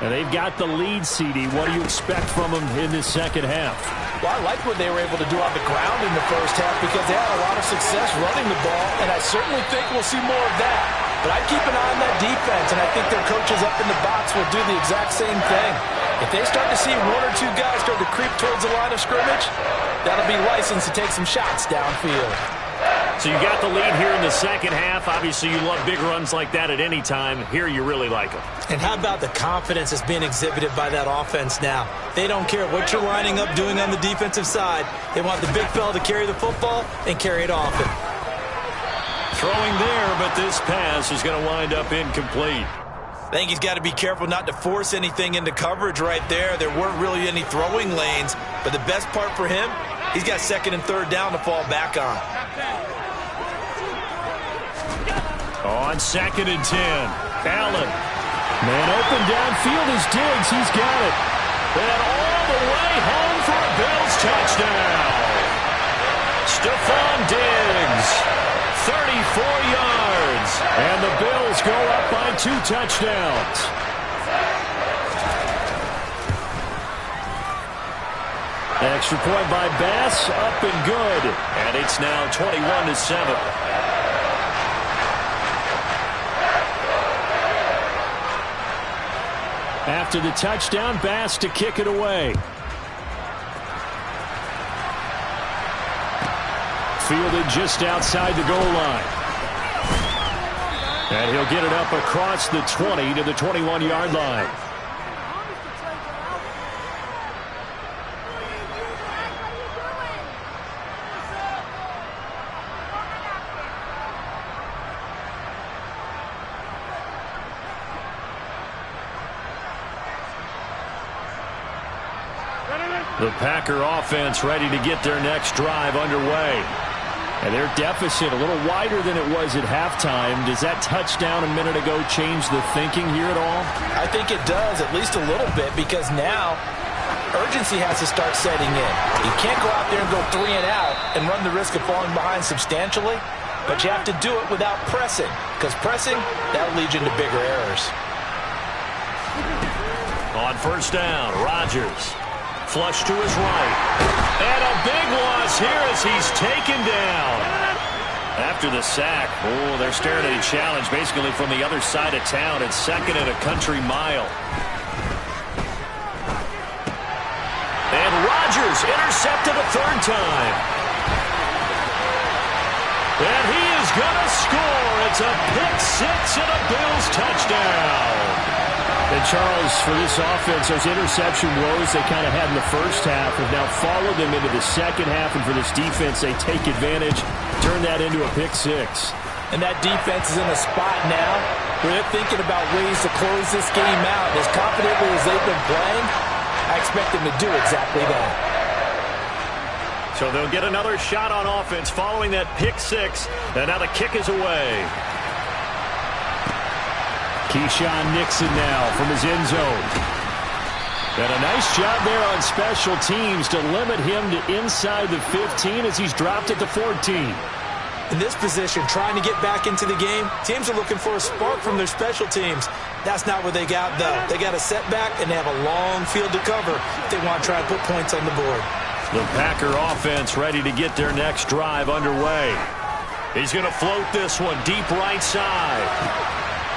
And they've got the lead, CD. What do you expect from them in this second half? Well, I like what they were able to do on the ground in the first half because they had a lot of success running the ball, and I certainly think we'll see more of that. But I keep an eye on that defense, and I think their coaches up in the box will do the exact same thing. If they start to see one or two guys start to creep towards the line of scrimmage, that'll be license to take some shots downfield. So you got the lead here in the second half. Obviously, you love big runs like that at any time. Here, you really like them. And how about the confidence that's being exhibited by that offense now? They don't care what you're lining up doing on the defensive side. They want the big fella to carry the football and carry it often. Throwing there, but this pass is going to wind up incomplete. I think he's got to be careful not to force anything into coverage right there. There weren't really any throwing lanes, but the best part for him, he's got second and third down to fall back on. On second and 10, Allen. Man open downfield is Diggs. He's got it. And all the way home for a Bills touchdown. Stephon Diggs, 34 yards. And the Bills go up by 2 touchdowns. Extra point by Bass, up and good. And it's now 21-7. After the touchdown, Bass to kick it away. Fielded just outside the goal line. And he'll get it up across the 20 to the 21-yard line. The Packer offense ready to get their next drive underway. And their deficit a little wider than it was at halftime. Does that touchdown a minute ago change the thinking here at all? I think it does, at least a little bit, because now urgency has to start setting in. You can't go out there and go 3 and out and run the risk of falling behind substantially. but you have to do it without pressing, because pressing, that'll lead you into bigger errors. On first down, Rodgers. Flush to his right. And a big loss here as he's taken down. After the sack, they're staring at a challenge basically from the other side of town. It's second and a country mile. And Rodgers intercepted a third time. And he is going to score. It's a pick six and a Bills touchdown. And Charles, for this offense, those interception woes they kind of had in the first half have now followed them into the second half. And for this defense, they take advantage, turn that into a pick six. And that defense is in a spot now where they're thinking about ways to close this game out. As confidently as they've been playing, I expect them to do exactly that. So they'll get another shot on offense following that pick six. And now the kick is away. Keyshawn Nixon now from his end zone. And a nice job there on special teams to limit him to inside the 15 as he's dropped it to 14. In this position, trying to get back into the game, teams are looking for a spark from their special teams. That's not what they got, though. They got a setback, and they have a long field to cover if they want to try and put points on the board. The Packer offense ready to get their next drive underway. He's going to float this one deep right side.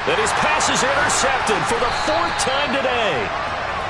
That his pass is intercepted for the fourth time today.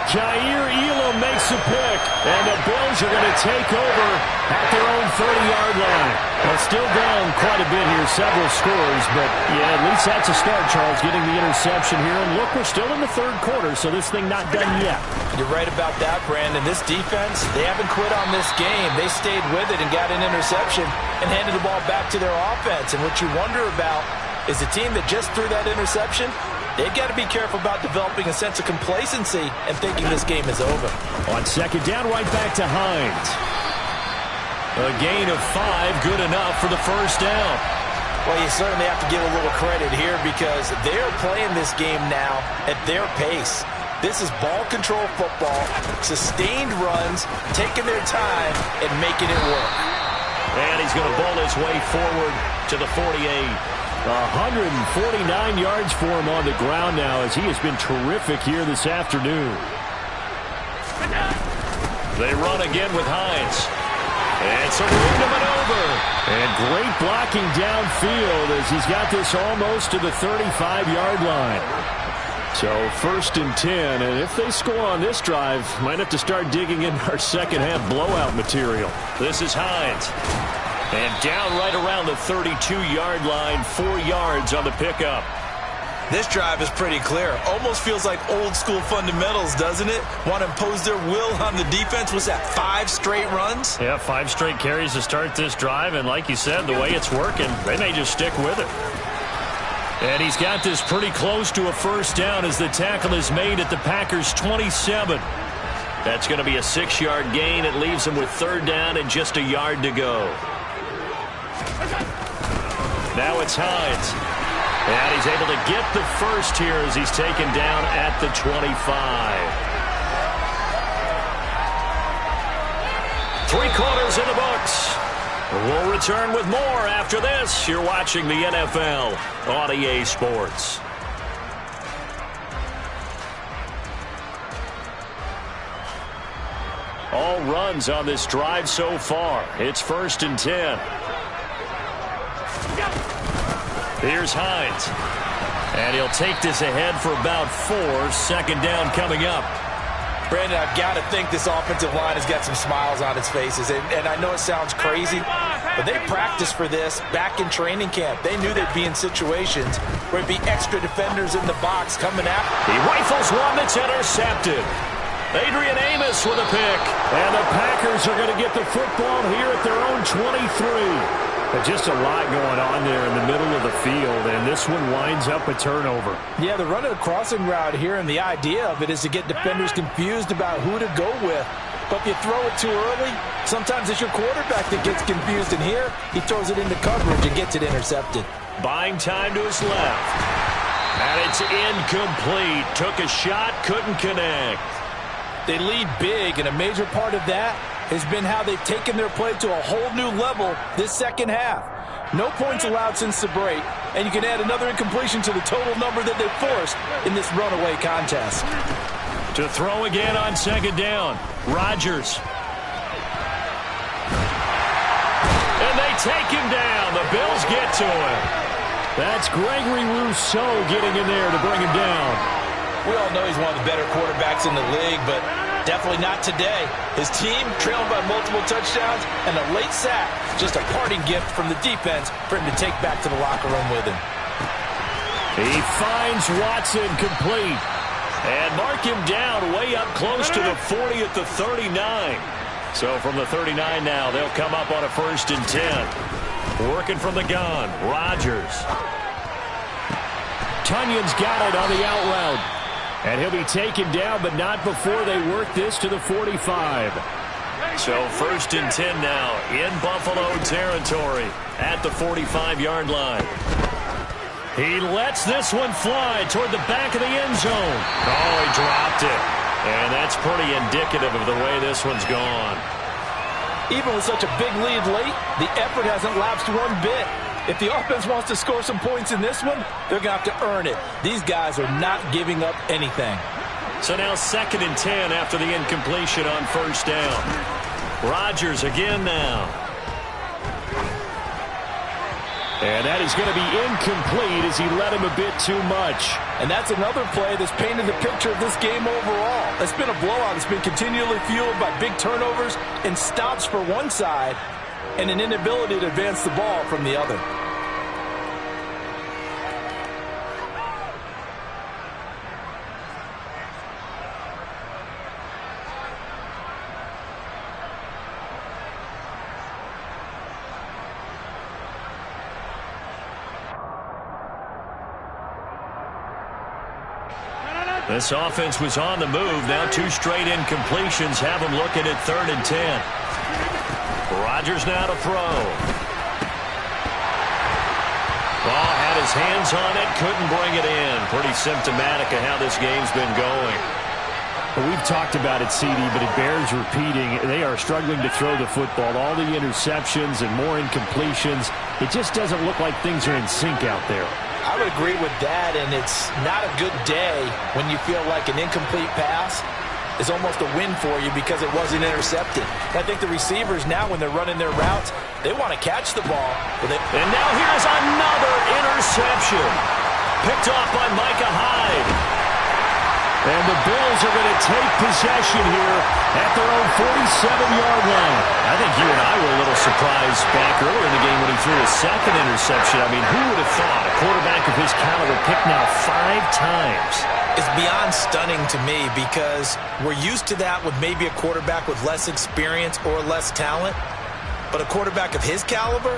Jair Elam makes a pick, and the Bills are going to take over at their own 30-yard line. Well, still down quite a bit here, several scores, but yeah, at least that's a start, Charles, getting the interception here. And look, we're still in the third quarter, so this thing not done yet. You're right about that, Brandon. This defense, they haven't quit on this game. They stayed with it and got an interception and handed the ball back to their offense. And what you wonder about is the team that just threw that interception, they've got to be careful about developing a sense of complacency and thinking this game is over. On second down, right back to Hines. A gain of 5, good enough for the first down. Well, you certainly have to give a little credit here because they're playing this game now at their pace. This is ball control football, sustained runs, taking their time and making it work. And he's going to bowl his way forward to the 48. 149 yards for him on the ground now as he has been terrific here this afternoon. They run again with Hines. And some room to maneuver. And great blocking downfield as he's got this almost to the 35-yard line. So first and 10, and if they score on this drive, might have to start digging in our second half blowout material. This is Hines. And down right around the 32-yard line, 4 yards on the pickup. This drive is pretty clear. Almost feels like old-school fundamentals, doesn't it? Want to impose their will on the defense. Was that 5 straight runs? Yeah, 5 straight carries to start this drive. And like you said, the way it's working, they may just stick with it. And he's got this pretty close to a first down as the tackle is made at the Packers' 27. That's going to be a 6-yard gain. It leaves him with third down and just a yard to go. Now it's Hines. And he's able to get the first here as he's taken down at the 25. 3 quarters in the books. We'll return with more after this. You're watching the NFL on EA Sports. All runs on this drive so far. It's first and 10. Here's Hines. And he'll take this ahead for about 4. Second down coming up. Brandon, I've got to think this offensive line has got some smiles on its faces. And I know it sounds crazy, but they practiced for this back in training camp. They knew they'd be in situations where it'd be extra defenders in the box coming after. He rifles one that's intercepted. Adrian Amos with a pick. And the Packers are going to get the football here at their own 23. But just a lot going on there in the middle of the field, and this one winds up a turnover. Yeah, they're running a crossing route here, and the idea of it is to get defenders confused about who to go with. But if you throw it too early, sometimes it's your quarterback that gets confused, and here he throws it into coverage and gets it intercepted. Buying time to his left. And it's incomplete. Took a shot, couldn't connect. They lead big, and a major part of that has been how they've taken their play to a whole new level this second half. No points allowed since the break, and you can add another incompletion to the total number that they forced in this runaway contest. To throw again on second down, Rodgers. And they take him down. The Bills get to him. That's Gregory Rousseau getting in there to bring him down. We all know he's one of the better quarterbacks in the league, but definitely not today. His team trailing by multiple touchdowns, and a late sack, just a parting gift from the defense for him to take back to the locker room with him. He finds Watson complete. And mark him down way up close to the 40 at the 39. So from the 39 now, they'll come up on a 1st and 10. Working from the gun, Rodgers. Tunyon's got it on the out route. And he'll be taken down, but not before they work this to the 45. So 1st and 10 now in Buffalo territory at the 45-yard line. He lets this one fly toward the back of the end zone. Oh, he dropped it. And that's pretty indicative of the way this one's gone. Even with such a big lead late, the effort hasn't lapsed one bit. If the offense wants to score some points in this one, they're going to have to earn it. These guys are not giving up anything. So now 2nd and 10 after the incompletion on 1st down. Rodgers again now. And that is going to be incomplete as he let him a bit too much. And that's another play that's painted the picture of this game overall. It's been a blowout. It's been continually fueled by big turnovers and stops for one side and an inability to advance the ball from the other. This offense was on the move. Now 2 straight incompletions have them looking at 3rd and 10. Rodgers now to throw. Ball had his hands on it, couldn't bring it in. Pretty symptomatic of how this game's been going. Well, we've talked about it, CD, but it bears repeating. They are struggling to throw the football. All the interceptions and more incompletions. It just doesn't look like things are in sync out there. I would agree with that, and it's not a good day when you feel like an incomplete pass is almost a win for you because it wasn't intercepted. I think the receivers now, when they're running their routes, they want to catch the ball. And now here's another interception. Picked off by Micah Hyde. And the Bills are going to take possession here at their own 47-yard line. I think you and I were a little surprised back earlier in the game when he threw his 2nd interception. I mean, who would have thought a quarterback of his caliber picked now 5 times? It's beyond stunning to me because we're used to that with maybe a quarterback with less experience or less talent. But a quarterback of his caliber,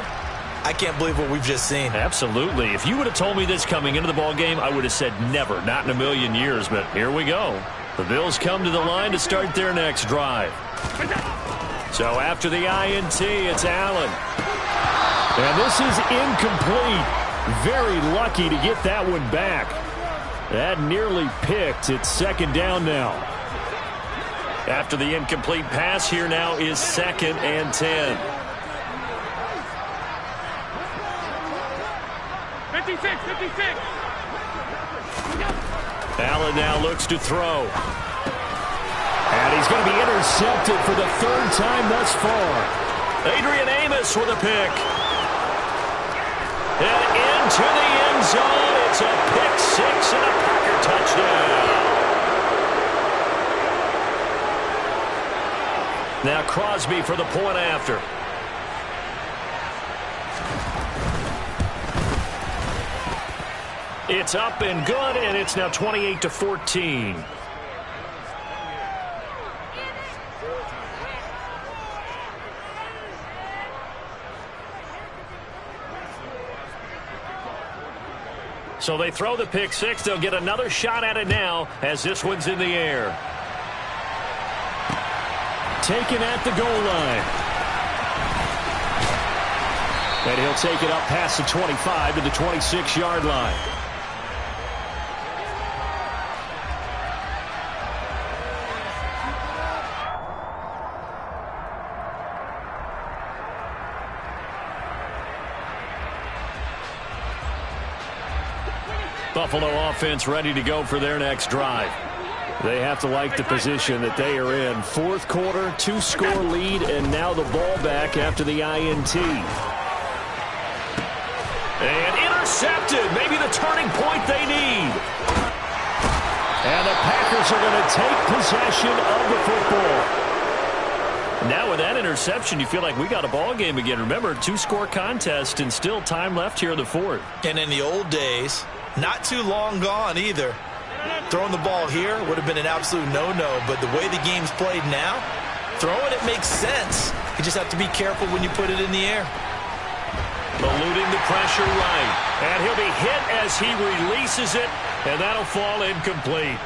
I can't believe what we've just seen. Absolutely. If you would have told me this coming into the ball game, I would have said never, not in a million years. But here we go. The Bills come to the line to start their next drive. So after the INT, it's Allen. And this is incomplete. Very lucky to get that one back. That nearly picked. It's 2nd down now. After the incomplete pass, here now is 2nd and 10. 56. Allen now looks to throw. And he's going to be intercepted for the 3rd time thus far. Adrian Amos with a pick. And into the end zone. It's a pick 6 and a Packer touchdown. Now Crosby for the point after. It's up and good, and it's now 28-14. So they throw the pick 6. They'll get another shot at it now as this one's in the air. Taken at the goal line. And he'll take it up past the 25 to the 26-yard line. Buffalo offense ready to go for their next drive. They have to like the position that they are in. Fourth quarter, 2-score lead, and now the ball back after the INT. And intercepted. Maybe the turning point they need. And the Packers are going to take possession of the football. Now with that interception, you feel like we got a ball game again. Remember, 2-score contest and still time left here in the fourth. And in the old days, not too long gone either, throwing the ball here would have been an absolute no-no. But the way the game's played now, throwing it makes sense. You just have to be careful when you put it in the air. Eluding the pressure right. And he'll be hit as he releases it, and that'll fall incomplete.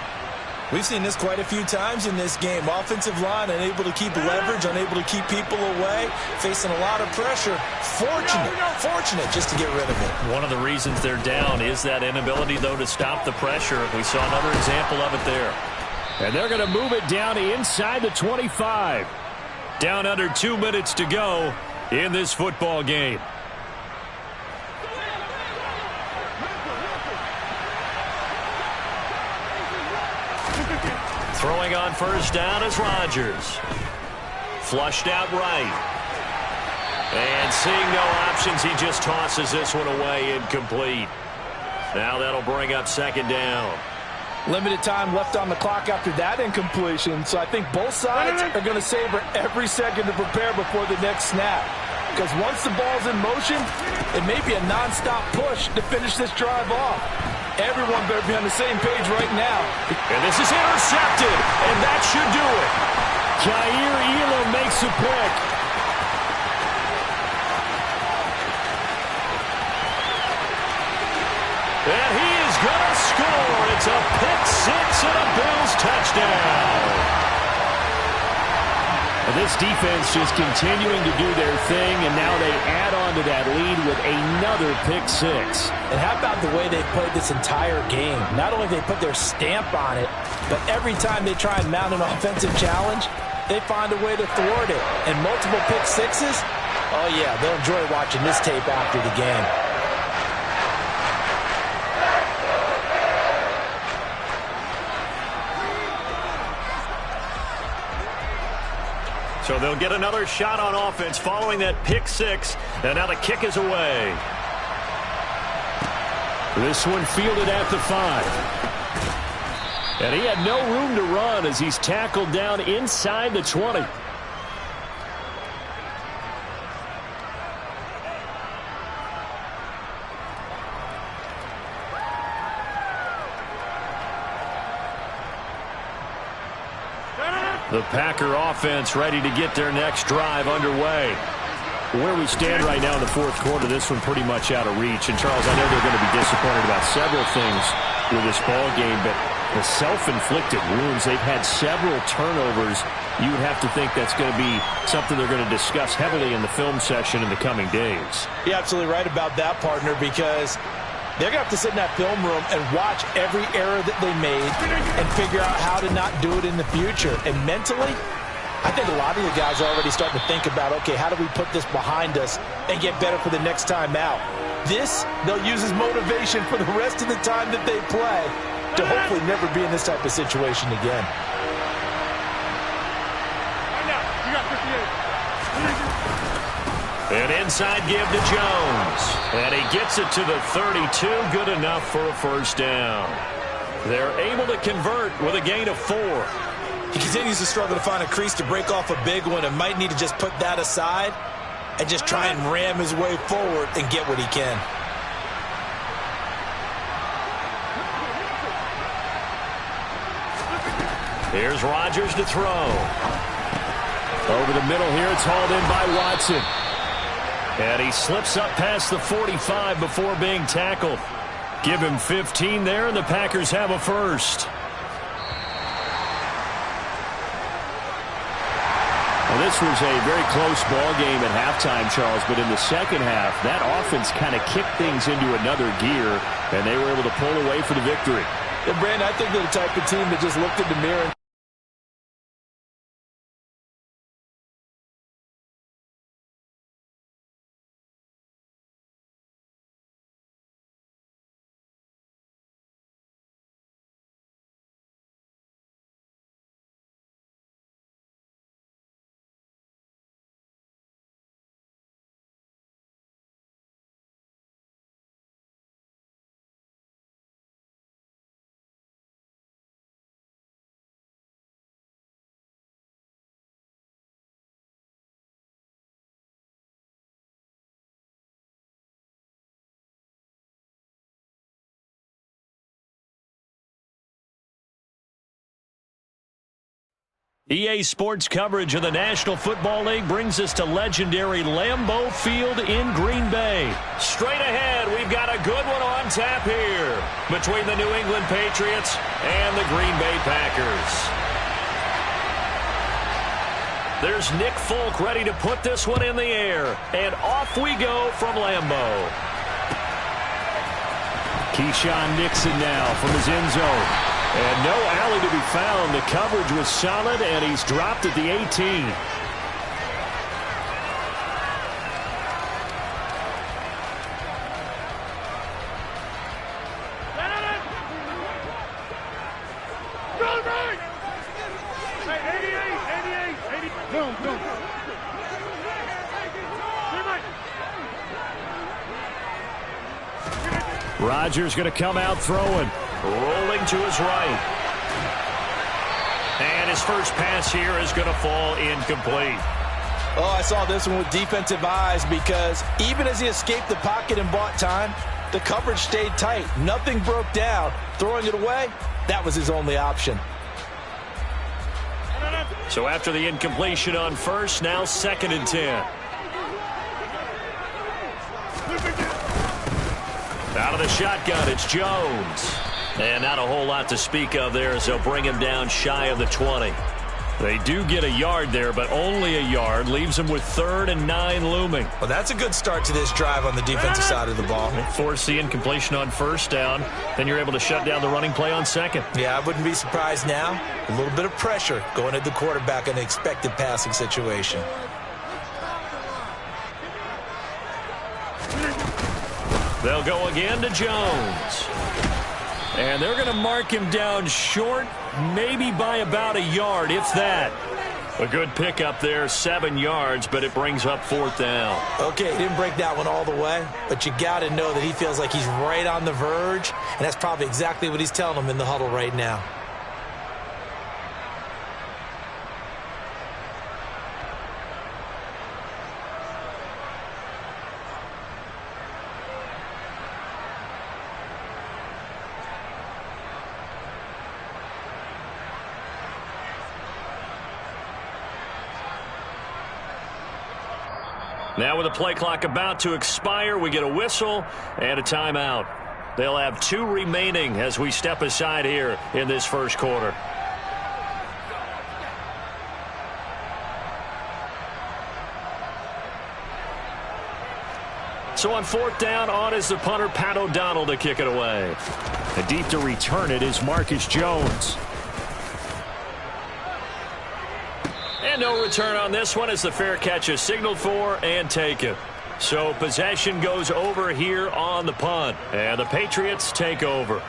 We've seen this quite a few times in this game. Offensive line unable to keep leverage, unable to keep people away, facing a lot of pressure. Fortunate just to get rid of it. One of the reasons they're down is that inability, though, to stop the pressure. We saw another example of it there. And they're going to move it down inside the 25. Down under 2 minutes to go in this football game. Throwing on first down is Rodgers. Flushed out right. And seeing no options, he just tosses this one away, incomplete. Now that'll bring up second down. Limited time left on the clock after that incompletion, so I think both sides are going to savor every second to prepare before the next snap. Because once the ball's in motion, it may be a nonstop push to finish this drive off. Everyone better be on the same page right now. And this is intercepted, and that should do it. Jair Elam makes a pick. And he is going to score. It's a pick six and a Bills touchdown. This defense just continuing to do their thing, and now they add on to that lead with another pick six. And how about the way they played this entire game? Not only they put their stamp on it, but every time they try and mount an offensive challenge, they find a way to thwart it. And multiple pick sixes, oh yeah, they'll enjoy watching this tape after the game. So they'll get another shot on offense following that pick six. And now the kick is away. This one fielded at the 5. And he had no room to run as he's tackled down inside the 20. The Packer offense ready to get their next drive underway. Where we stand right now in the fourth quarter, this one pretty much out of reach. And, Charles, I know they're going to be disappointed about several things with this ball game, but the self-inflicted wounds, they've had several turnovers. You would have to think that's going to be something they're going to discuss heavily in the film session in the coming days. You're absolutely right about that, partner, because they're going to have to sit in that film room and watch every error that they made and figure out how to not do it in the future. And mentally, I think a lot of the guys are already starting to think about, okay, how do we put this behind us and get better for the next time out? This, they'll use as motivation for the rest of the time that they play to hopefully never be in this type of situation again. An inside give to Jones. And he gets it to the 32. Good enough for a first down. They're able to convert with a gain of 4. He continues to struggle to find a crease to break off a big one and might need to just put that aside and just try and ram his way forward and get what he can. Here's Rodgers to throw. Over the middle here, it's hauled in by Watson. And he slips up past the 45 before being tackled. Give him 15 there, and the Packers have a first. Well, this was a very close ball game at halftime, Charles, but in the second half, that offense kind of kicked things into another gear, and they were able to pull away for the victory. Yeah, Brandon, I think they're the type of team that just looked in the mirror EA Sports coverage of the National Football League brings us to legendary Lambeau Field in Green Bay. Straight ahead, we've got a good one on tap here between the New England Patriots and the Green Bay Packers. There's Nick Folk ready to put this one in the air, and off we go from Lambeau. Keyshawn Nixon now from his end zone. And no alley to be found. The coverage was solid, and he's dropped at the 18. Rodgers going to come out throwing. Rolling to his right. And his first pass here is going to fall incomplete. Oh, I saw this one with defensive eyes because even as he escaped the pocket and bought time, the coverage stayed tight. Nothing broke down. Throwing it away, that was his only option. So after the incompletion on first, now 2nd and 10. Out of the shotgun, it's Jones. And not a whole lot to speak of there as they'll bring him down shy of the 20. They do get a yard there, but only a yard. Leaves them with 3rd and 9 looming. Well, that's a good start to this drive on the defensive side of the ball. Force the incompletion on first down. Then you're able to shut down the running play on 2nd. Yeah, I wouldn't be surprised now. A little bit of pressure going at the quarterback in an expected passing situation. They'll go again to Jones. And they're going to mark him down short, maybe by about a yard, if that. A good pickup there, 7 yards, but it brings up 4th down. Okay, he didn't break that one all the way, but you got to know that he feels like he's right on the verge, and that's probably exactly what he's telling them in the huddle right now. Now with the play clock about to expire, we get a whistle and a timeout. They'll have 2 remaining as we step aside here in this first quarter. So on 4th down, on is the punter, Pat O'Donnell, to kick it away. And deep to return it is Marcus Jones. And no return on this one as the fair catch is signaled for and taken. So possession goes over here on the punt. And the Patriots take over.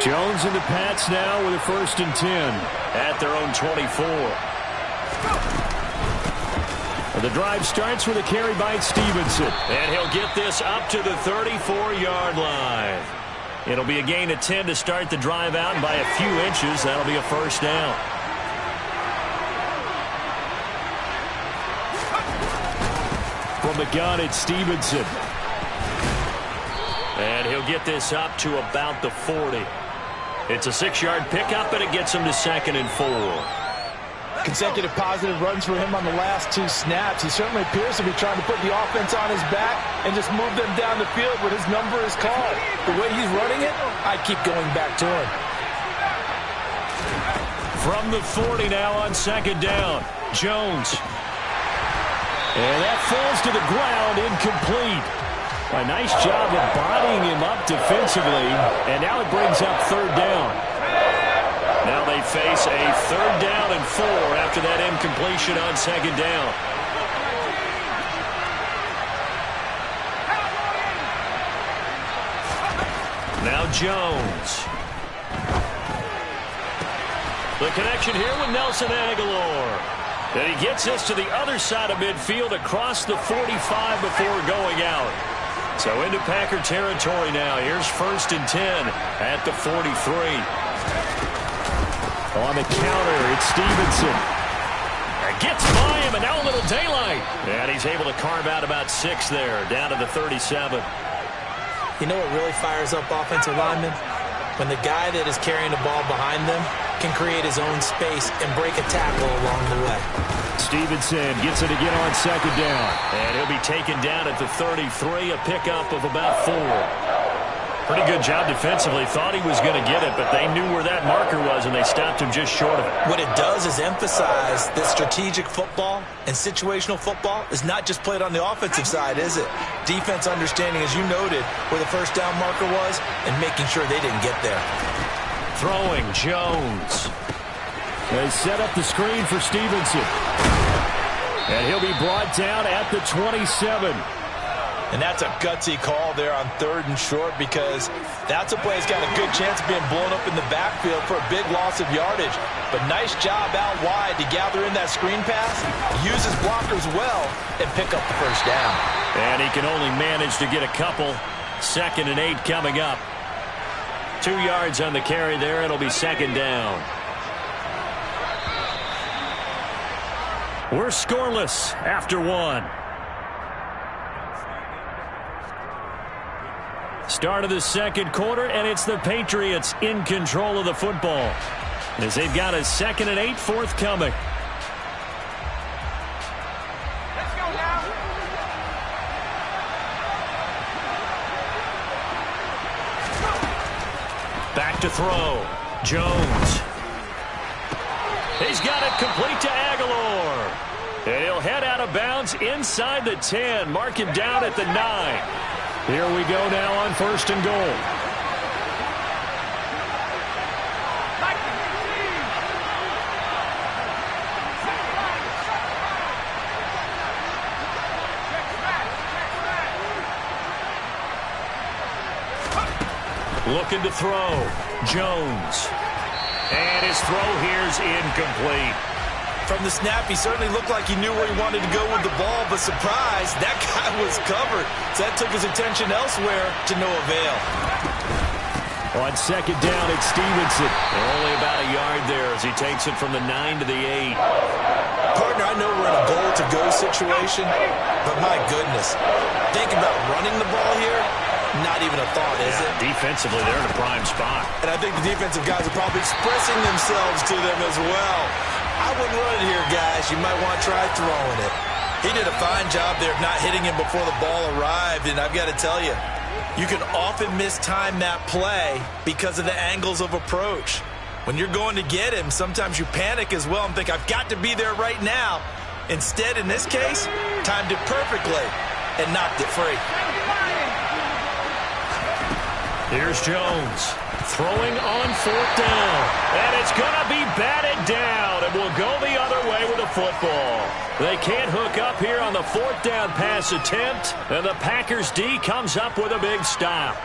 Jones and the Pats now with a 1st and 10 at their own 24. And the drive starts with a carry by Stevenson. And he'll get this up to the 34-yard line. It'll be a gain of 10 to start the drive out, and by a few inches, that'll be a 1st down. From the gun, it's Stevenson. And he'll get this up to about the 40. It's a 6-yard pickup, and it gets him to 2nd and 4. Consecutive positive runs for him on the last 2 snaps. He certainly appears to be trying to put the offense on his back and just move them down the field when his number is called. The way he's running it, I keep going back to him. From the 40 now on 2nd down, Jones. And that falls to the ground, incomplete. A nice job of bodying him up defensively, and now it brings up 3rd down. Now they face a 3rd down and 4 after that incompletion on 2nd down. Now Jones. The connection here with Nelson Aguilar. And he gets this to the other side of midfield across the 45 before going out. So into Packer territory now. Here's 1st and 10 at the 43. On the counter, it's Stevenson. And gets by him, and now a little daylight. And he's able to carve out about 6 there, down to the 37. You know what really fires up offensive linemen? When the guy that is carrying the ball behind them can create his own space and break a tackle along the way. Stevenson gets it again on 2nd down. And he'll be taken down at the 33, a pickup of about 4. Pretty good job defensively. Thought he was going to get it, but they knew where that marker was, and they stopped him just short of it. What it does is emphasize that strategic football and situational football is not just played on the offensive side, is it? Defense understanding, as you noted, where the first down marker was and making sure they didn't get there. Throwing, Jones. They set up the screen for Stevenson. And he'll be brought down at the 27. And that's a gutsy call there on 3rd and short, because that's a play that's got a good chance of being blown up in the backfield for a big loss of yardage. But nice job out wide to gather in that screen pass, use his blockers well, and pick up the first down. And he can only manage to get a couple. 2nd and 8 coming up. 2 yards on the carry there. It'll be 2nd down. We're scoreless after 1. Start of the 2nd quarter, and it's the Patriots in control of the football as they've got a 2nd and 8 forthcoming. Let's go now. Back to throw. Jones. He's got it complete to Aguilar. And he'll head out of bounds inside the 10. Mark him down at the 9. Here we go now on 1st and goal. Looking to throw. Jones. And his throw here's incomplete. From the snap, he certainly looked like he knew where he wanted to go with the ball, but surprise, that guy was covered. So that took his attention elsewhere to no avail. On 2nd down, it's Stevenson. They're only about a yard there as he takes it from the 9 to the 8. Partner, I know we're in a goal-to-go situation, but my goodness, think about running the ball here. Not even a thought, is it? Defensively, they're in a prime spot. And I think the defensive guys are probably expressing themselves to them as well. I wouldn't run it here, guys. You might want to try throwing it. He did a fine job there of not hitting him before the ball arrived, and I've got to tell you, you can often mistime that play because of the angles of approach. When you're going to get him, sometimes you panic as well and think, I've got to be there right now. Instead, in this case, timed it perfectly and knocked it free. Here's Jones throwing on 4th down. And it's going to be batted down, and will go the other way with the football. They can't hook up here on the 4th down pass attempt, and the Packers D comes up with a big stop.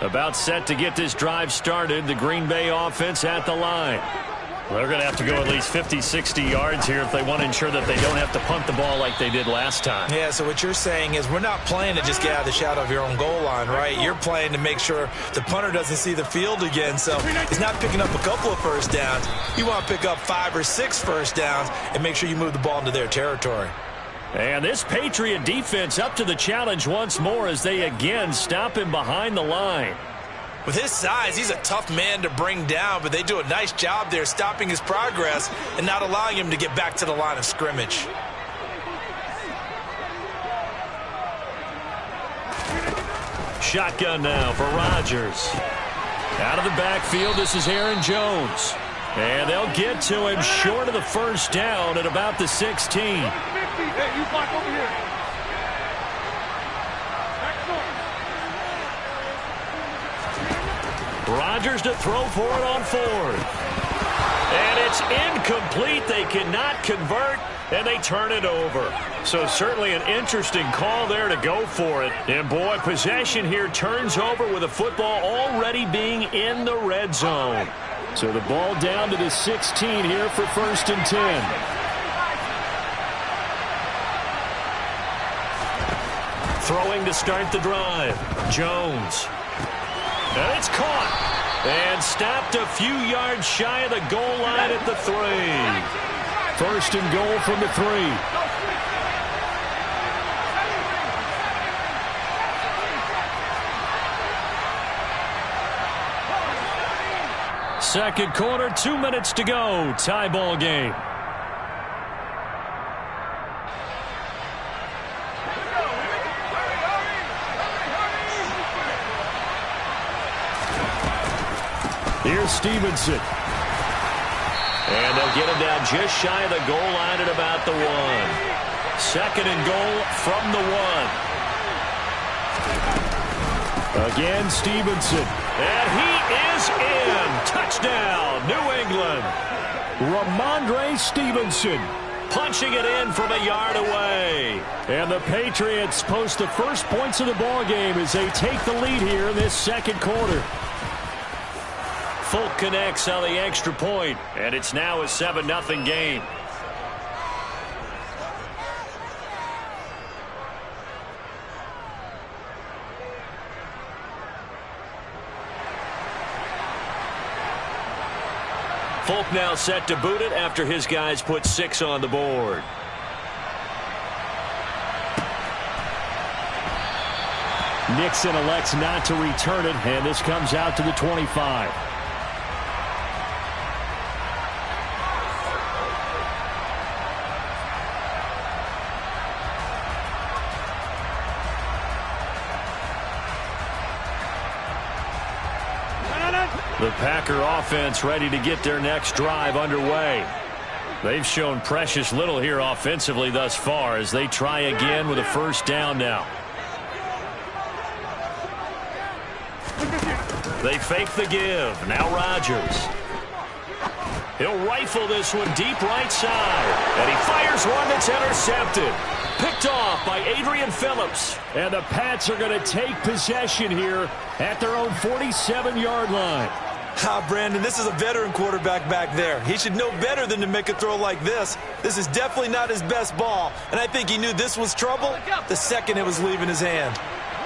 About set to get this drive started, the Green Bay offense at the line. They're going to have to go at least 50, 60 yards here if they want to ensure that they don't have to punt the ball like they did last time. Yeah, so what you're saying is we're not playing to just get out of the shadow of your own goal line, right? You're playing to make sure the punter doesn't see the field again. So he's not picking up a couple of first downs. You want to pick up 5 or 6 first downs and make sure you move the ball into their territory. And this Patriot defense up to the challenge once more as they again stop him behind the line. With his size, he's a tough man to bring down, but they do a nice job there stopping his progress and not allowing him to get back to the line of scrimmage. Shotgun now for Rodgers. Out of the backfield, this is Aaron Jones. And they'll get to him short of the first down at about the 16. Hey, you block over here. Rodgers to throw for it on 4th. And it's incomplete. They cannot convert, and they turn it over. So certainly an interesting call there to go for it. And boy, possession here turns over with the football already being in the red zone. So the ball down to the 16 here for 1st and 10. Throwing to start the drive. Jones. And it's caught. And stopped a few yards shy of the goal line at the 3. First and goal from the 3. Second quarter, 2 minutes to go. Tie ball game. Here's Stevenson. And they'll get him down just shy of the goal line at about the 1. Second and goal from the 1. Again, Stevenson. And he is in. Touchdown, New England. Ramondre Stevenson punching it in from a yard away. And the Patriots post the first points of the ball game as they take the lead here in this second quarter. Folk connects on the extra point, and it's now a 7-0 game. Folk now set to boot it after his guys put 6 on the board. Nixon elects not to return it, and this comes out to the 25. The Packer offense ready to get their next drive underway. They've shown precious little here offensively thus far as they try again with a first down now. They fake the give. Now Rodgers. He'll rifle this one deep right side. And he fires one that's intercepted. Picked off by Adrian Phillips. And the Pats are going to take possession here at their own 47-yard line. Brandon, this is a veteran quarterback back there. He should know better than to make a throw like this. This is definitely not his best ball, and I think he knew this was trouble the second it was leaving his hand.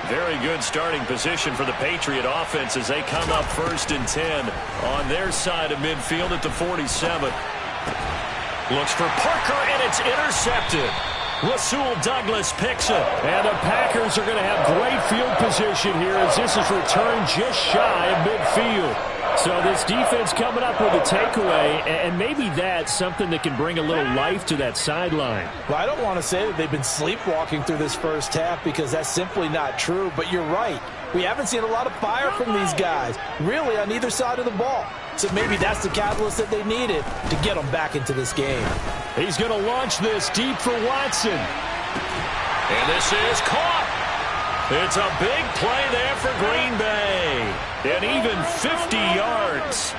Very good starting position for the Patriot offense as they come up 1st and 10 on their side of midfield at the 47. Looks for Parker, and it's intercepted. Rasul Douglas picks it. And the Packers are going to have great field position here as this is returned just shy of midfield. So this defense coming up with a takeaway, and maybe that's something that can bring a little life to that sideline. Well, I don't want to say that they've been sleepwalking through this first half because that's simply not true, but you're right. We haven't seen a lot of fire from these guys, really on either side of the ball. So maybe that's the catalyst that they needed to get them back into this game. He's going to launch this deep for Watson. And this is caught. It's a big play there for Green Bay. And even 50 yards.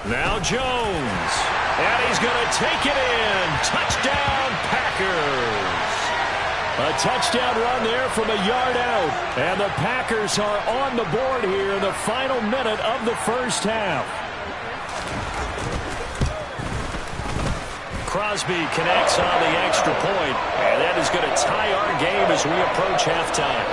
Now Jones. And he's going to take it in. Touchdown, Packers. A touchdown run there from a yard out. And the Packers are on the board here in the final minute of the first half. Crosby connects on the extra point, and that is going to tie our game as we approach halftime.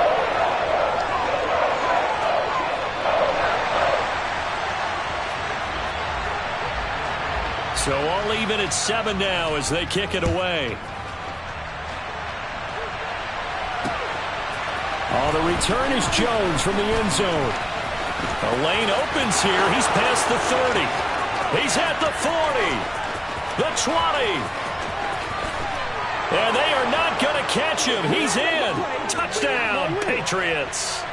So all even at 7 now as they kick it away. Oh, the return is Jones from the end zone. The lane opens here. He's past the 30. He's at the 40. The 20. And they are not going to catch him. He's in. Touchdown, Patriots.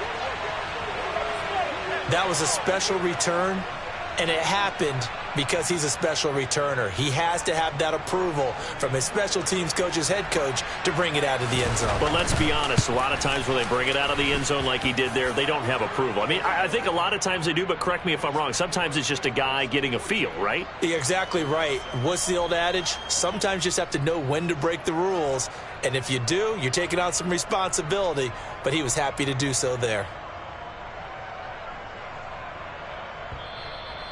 That was a special return, and it happened because he's a special returner. He has to have that approval from his special teams coach's head coach to bring it out of the end zone. But let's be honest, a lot of times when they bring it out of the end zone like he did there, they don't have approval. I mean, I think a lot of times they do, but correct me if I'm wrong. Sometimes it's just a guy getting a feel, right? You're exactly right. What's the old adage? Sometimes you just have to know when to break the rules. And if you do, you're taking on some responsibility. But he was happy to do so there.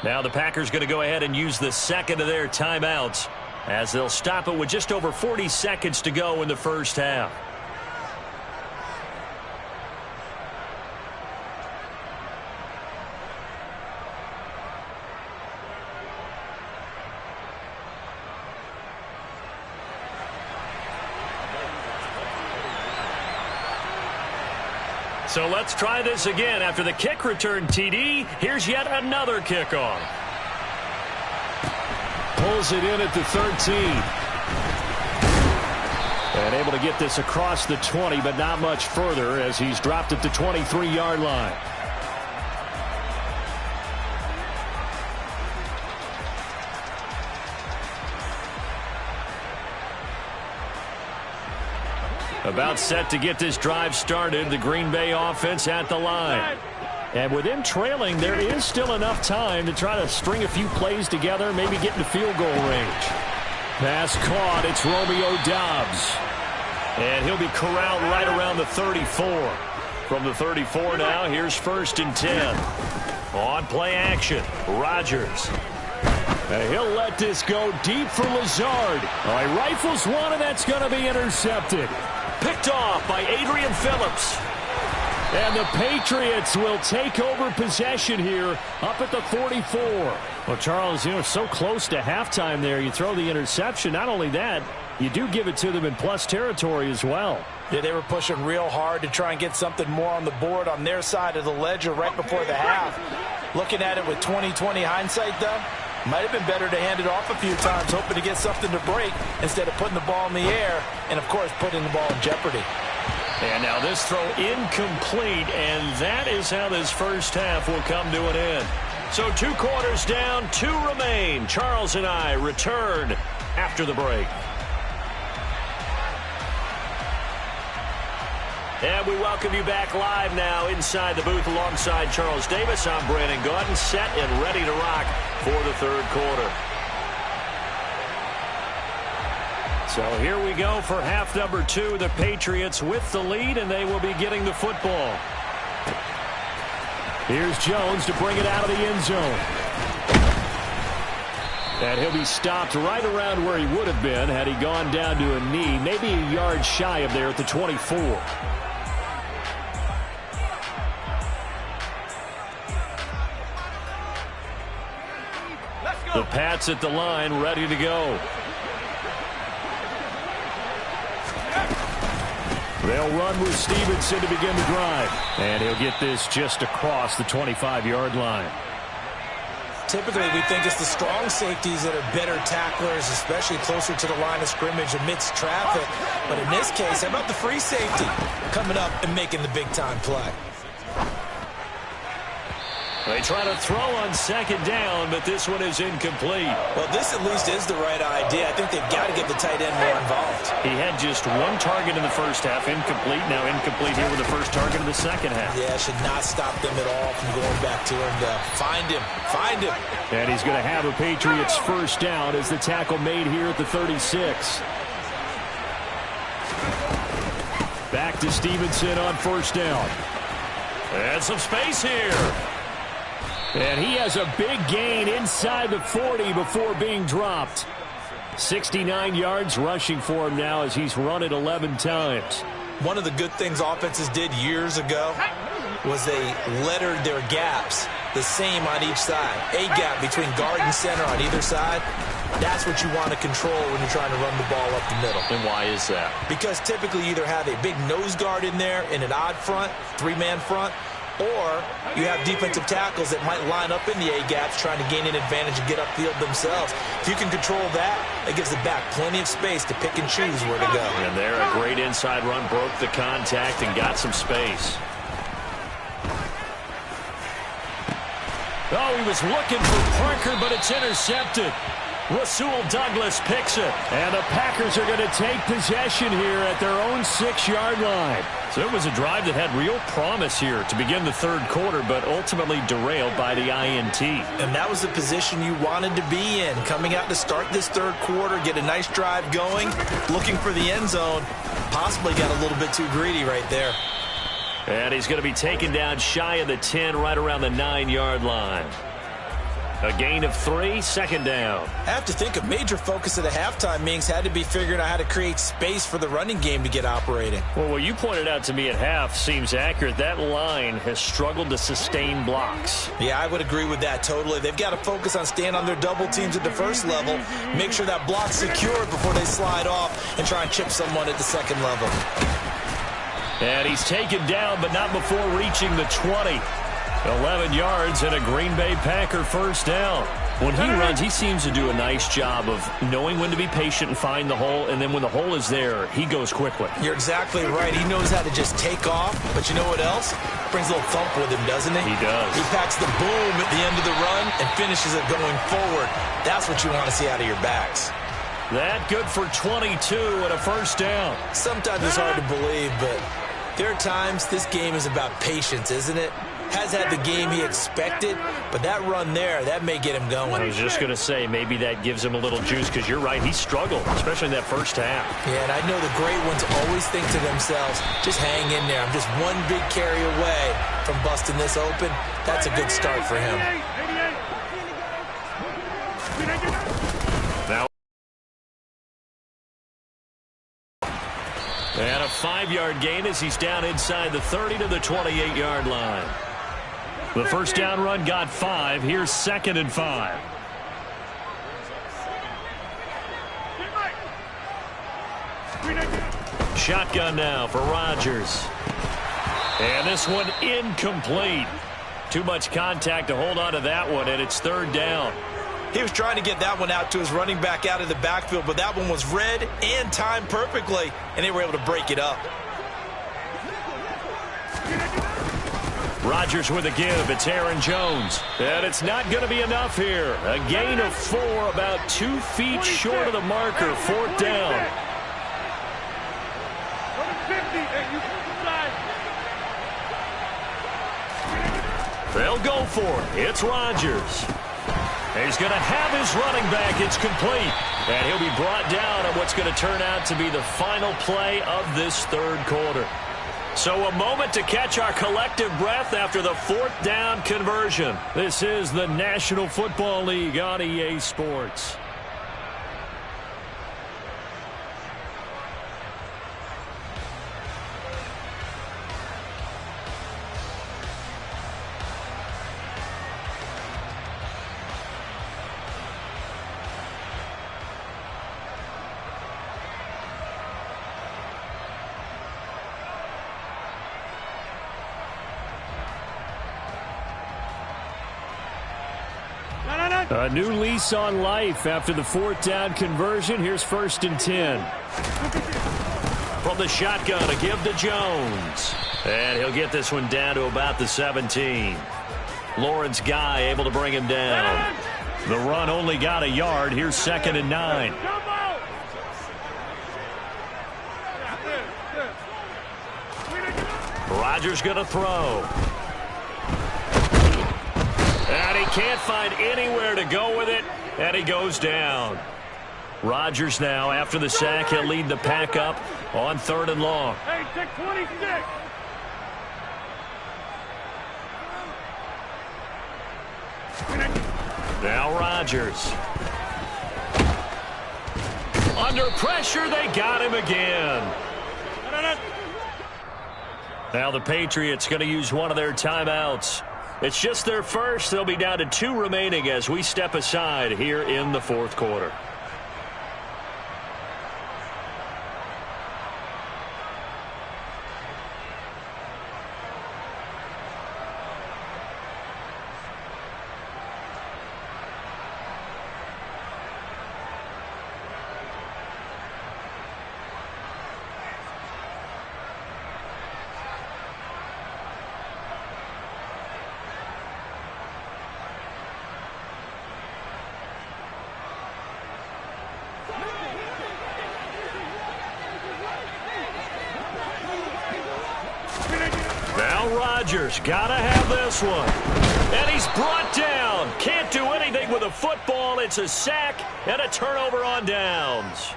Now the Packers going to go ahead and use the second of their timeouts as they'll stop it with just over 40 seconds to go in the first half. So let's try this again. After the kick return TD, here's yet another kickoff. Pulls it in at the 13. And able to get this across the 20, but not much further as he's dropped at the 23-yard line. About set to get this drive started. The Green Bay offense at the line. And with him trailing, there is still enough time to try to string a few plays together, maybe get into field goal range. Pass caught. It's Romeo Doubs. And he'll be corralled right around the 34. From the 34 now, here's 1st and 10. On play action, Rodgers. And he'll let this go deep for Lazard. He rifles one, and that's going to be intercepted. Picked off by Adrian Phillips. And the Patriots will take over possession here up at the 44. Well, Charles, so close to halftime there. You throw the interception. Not only that, you do give it to them in plus territory as well. Yeah, they were pushing real hard to try and get something more on the board on their side of the ledger right before the half. Looking at it with 20/20 hindsight, though, might have been better to hand it off a few times, hoping to get something to break instead of putting the ball in the air and, of course, putting the ball in jeopardy. And now this throw incomplete, and that is how this first half will come to an end. So 2 quarters down, 2 remain. Charles and I return after the break. And we welcome you back live now inside the booth alongside Charles Davis. I'm Brandon Gaudin, set and ready to rock for the 3rd quarter. So here we go for half number 2. The Patriots with the lead, and they will be getting the football. Here's Jones to bring it out of the end zone. And he'll be stopped right around where he would have been had he gone down to a knee, maybe a yard shy of there at the 24. The Pats at the line, ready to go. They'll run with Stevenson to begin the drive. And he'll get this just across the 25-yard line. Typically, we think it's the strong safeties that are better tacklers, especially closer to the line of scrimmage amidst traffic. But in this case, how about the free safety coming up and making the big-time play? They try to throw on 2nd down, but this one is incomplete. Well, this at least is the right idea. I think they've got to get the tight end more involved. He had just 1 target in the first half, incomplete. Now incomplete here with the first target in the second half. Yeah, should not stop them at all from going back to him. Find him. And he's going to have a Patriots first down as the tackle made here at the 36. Back to Stevenson on 1st down. And some space here. And he has a big gain inside the 40 before being dropped. 69 yards rushing for him now as he's run it 11 times. One of the good things offenses did years ago was they lettered their gaps the same on each side. A gap between guard and center on either side. That's what you want to control when you're trying to run the ball up the middle. And why is that? Because typically you either have a big nose guard in there in an odd front, 3-man front, or you have defensive tackles that might line up in the A-gaps trying to gain an advantage and get upfield themselves. If you can control that, it gives the back plenty of space to pick and choose where to go. And there, a great inside run, broke the contact and got some space. Oh, he was looking for Parker, but it's intercepted. Rasul Douglas picks it. And the Packers are going to take possession here at their own 6-yard line. So it was a drive that had real promise here to begin the 3rd quarter, but ultimately derailed by the INT. And that was the position you wanted to be in. Coming out to start this 3rd quarter, get a nice drive going, looking for the end zone. Possibly got a little bit too greedy right there. And he's going to be taken down shy of the 10, right around the 9-yard line. A gain of 3, second down. I have to think a major focus of the halftime meetings had to be figuring out how to create space for the running game to get operating. Well, what you pointed out to me at half seems accurate. That line has struggled to sustain blocks. Yeah, I would agree with that totally. They've got to focus on staying on their double teams at the first level, make sure that block's secured before they slide off and try and chip someone at the second level. And he's taken down, but not before reaching the 20. 11 yards and a Green Bay Packer first down. When he runs, he seems to do a nice job of knowing when to be patient and find the hole, and then when the hole is there, he goes quickly. You're exactly right. He knows how to just take off, but you know what else? Brings a little thump with him, doesn't he? He does. He packs the boom at the end of the run and finishes it going forward. That's what you want to see out of your backs. That good for 22 and a first down. Sometimes it's hard to believe, but there are times this game is about patience, isn't it? Has had the game he expected, but that run there, that may get him going. I was just going to say, maybe that gives him a little juice, because you're right, he struggled, especially in that first half. Yeah, and I know the great ones always think to themselves, just hang in there. I'm just one big carry away from busting this open. That's a good start for him. Now, and a 5-yard gain as he's down inside the 30 to the 28-yard line. The first down run got 5. Here's 2nd and 5. Shotgun now for Rodgers. And this one incomplete. Too much contact to hold on to that one, and it's 3rd down. He was trying to get that one out to his running back out of the backfield, but that one was read and timed perfectly, and they were able to break it up. Rodgers with a give. It's Aaron Jones. And it's not going to be enough here. A gain of 4, about 2 feet short of the marker. 4th down. They'll go for it. It's Rodgers. He's going to have his running back. It's complete. And he'll be brought down on what's going to turn out to be the final play of this 3rd quarter. So a moment to catch our collective breath after the 4th down conversion. This is the National Football League on EA Sports. A new lease on life after the 4th down conversion. Here's 1st and 10. From the shotgun, a give to Jones. And he'll get this one down to about the 17. Lawrence Guy able to bring him down. The run only got a yard. Here's 2nd and 9. Rodgers going to throw. And he can't find anywhere to go with it, and he goes down. Rodgers now, after the sack, he'll lead the pack up on 3rd and long. Hey, take 26. Now Rodgers. Under pressure, they got him again. Now the Patriots going to use one of their timeouts. It's just their first. They'll be down to 2 remaining as we step aside here in the 4th quarter. Rodgers gotta have this one. And he's brought down. Can't do anything with a football. It's a sack and a turnover on downs.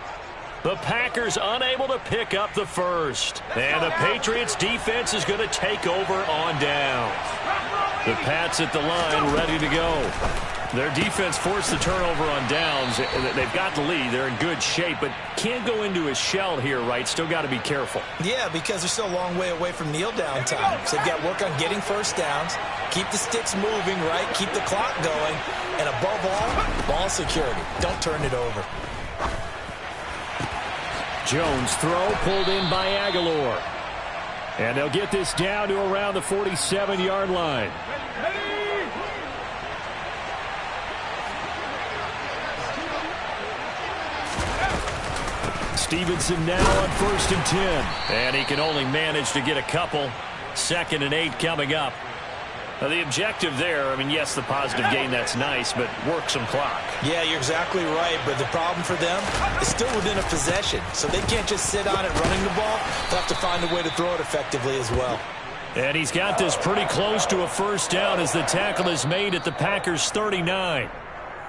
The Packers unable to pick up the first. And the Patriots defense is going to take over on downs. The Pats at the line ready to go. Their defense forced the turnover on downs. They've got the lead. They're in good shape, but can't go into a shell here, right? Still got to be careful. Yeah, because they're still a long way away from kneel down time. So they've got to work on getting first downs, keep the sticks moving, right? Keep the clock going, and above all, ball security. Don't turn it over. Jones throw pulled in by Aguilar. And they'll get this down to around the 47-yard line. Stevenson now on 1st and 10. And he can only manage to get a couple. 2nd and 8 coming up. Now the objective there, I mean, yes, the positive gain, that's nice, but work some clock. Yeah, you're exactly right, but the problem for them is still within a possession. So they can't just sit on it running the ball. They'll have to find a way to throw it effectively as well. And he's got this pretty close to a first down as the tackle is made at the Packers' 39.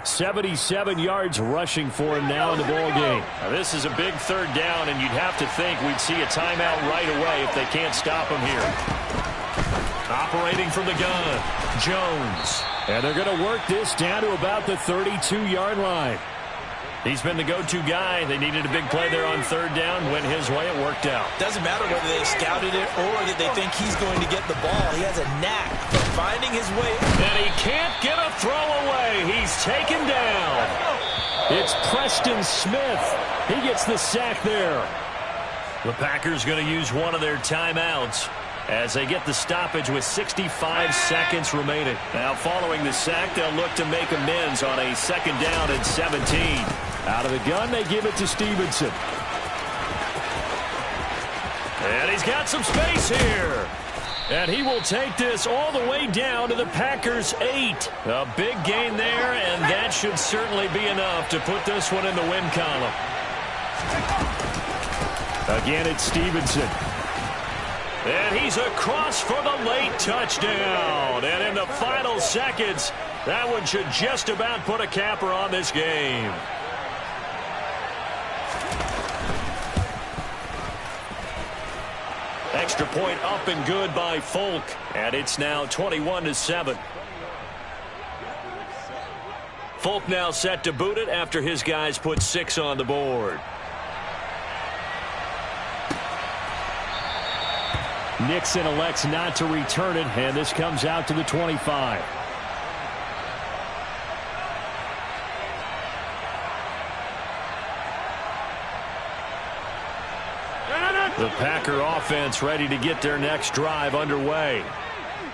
77 yards rushing for him now in the ball game. Now, this is a big 3rd down, and you'd have to think we'd see a timeout right away if they can't stop him here. Operating from the gun, Jones. And they're going to work this down to about the 32-yard line. He's been the go-to guy. They needed a big play there on 3rd down. Went his way. It worked out. Doesn't matter whether they scouted it or that they think he's going to get the ball. He has a knack for finding his way. And he can't get a throw away. He's taken down. It's Preston Smith. He gets the sack there. The Packers going to use one of their timeouts as they get the stoppage with 65 seconds remaining. Now, following the sack, they'll look to make amends on a 2nd down and 17. Out of the gun, they give it to Stevenson. And he's got some space here. And he will take this all the way down to the Packers' 8. A big gain there, and that should certainly be enough to put this one in the win column. Again, it's Stevenson. And he's across for the late touchdown. And in the final seconds, that one should just about put a capper on this game. Extra point up and good by Folk. And it's now 21-7. Folk now set to boot it after his guys put 6 on the board. Nixon elects not to return it, and this comes out to the 25. The Packer offense ready to get their next drive underway.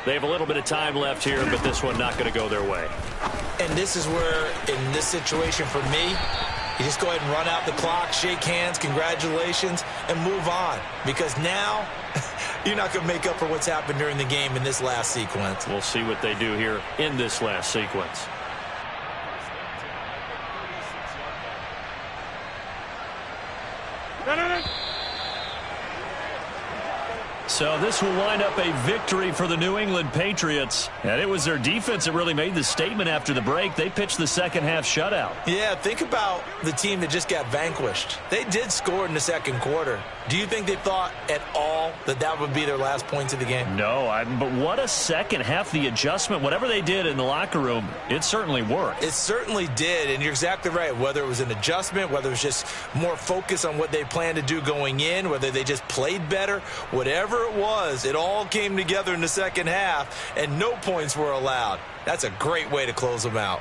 They have a little bit of time left here, but this one not going to go their way. And this is where, in this situation for me, you just go ahead and run out the clock, shake hands, congratulations, and move on. Because now, you're not going to make up for what's happened during the game in this last sequence. We'll see what they do here in this last sequence. So this will wind up a victory for the New England Patriots. And it was their defense that really made the statement after the break. They pitched the second half shutout. Yeah, think about the team that just got vanquished. They did score in the second quarter. Do you think they thought at all that that would be their last points of the game? No, but what a second half. The adjustment, whatever they did in the locker room, it certainly worked. It certainly did, and you're exactly right. Whether it was an adjustment, whether it was just more focus on what they planned to do going in, whether they just played better, whatever it was, it all came together in the second half, and no points were allowed. That's a great way to close them out.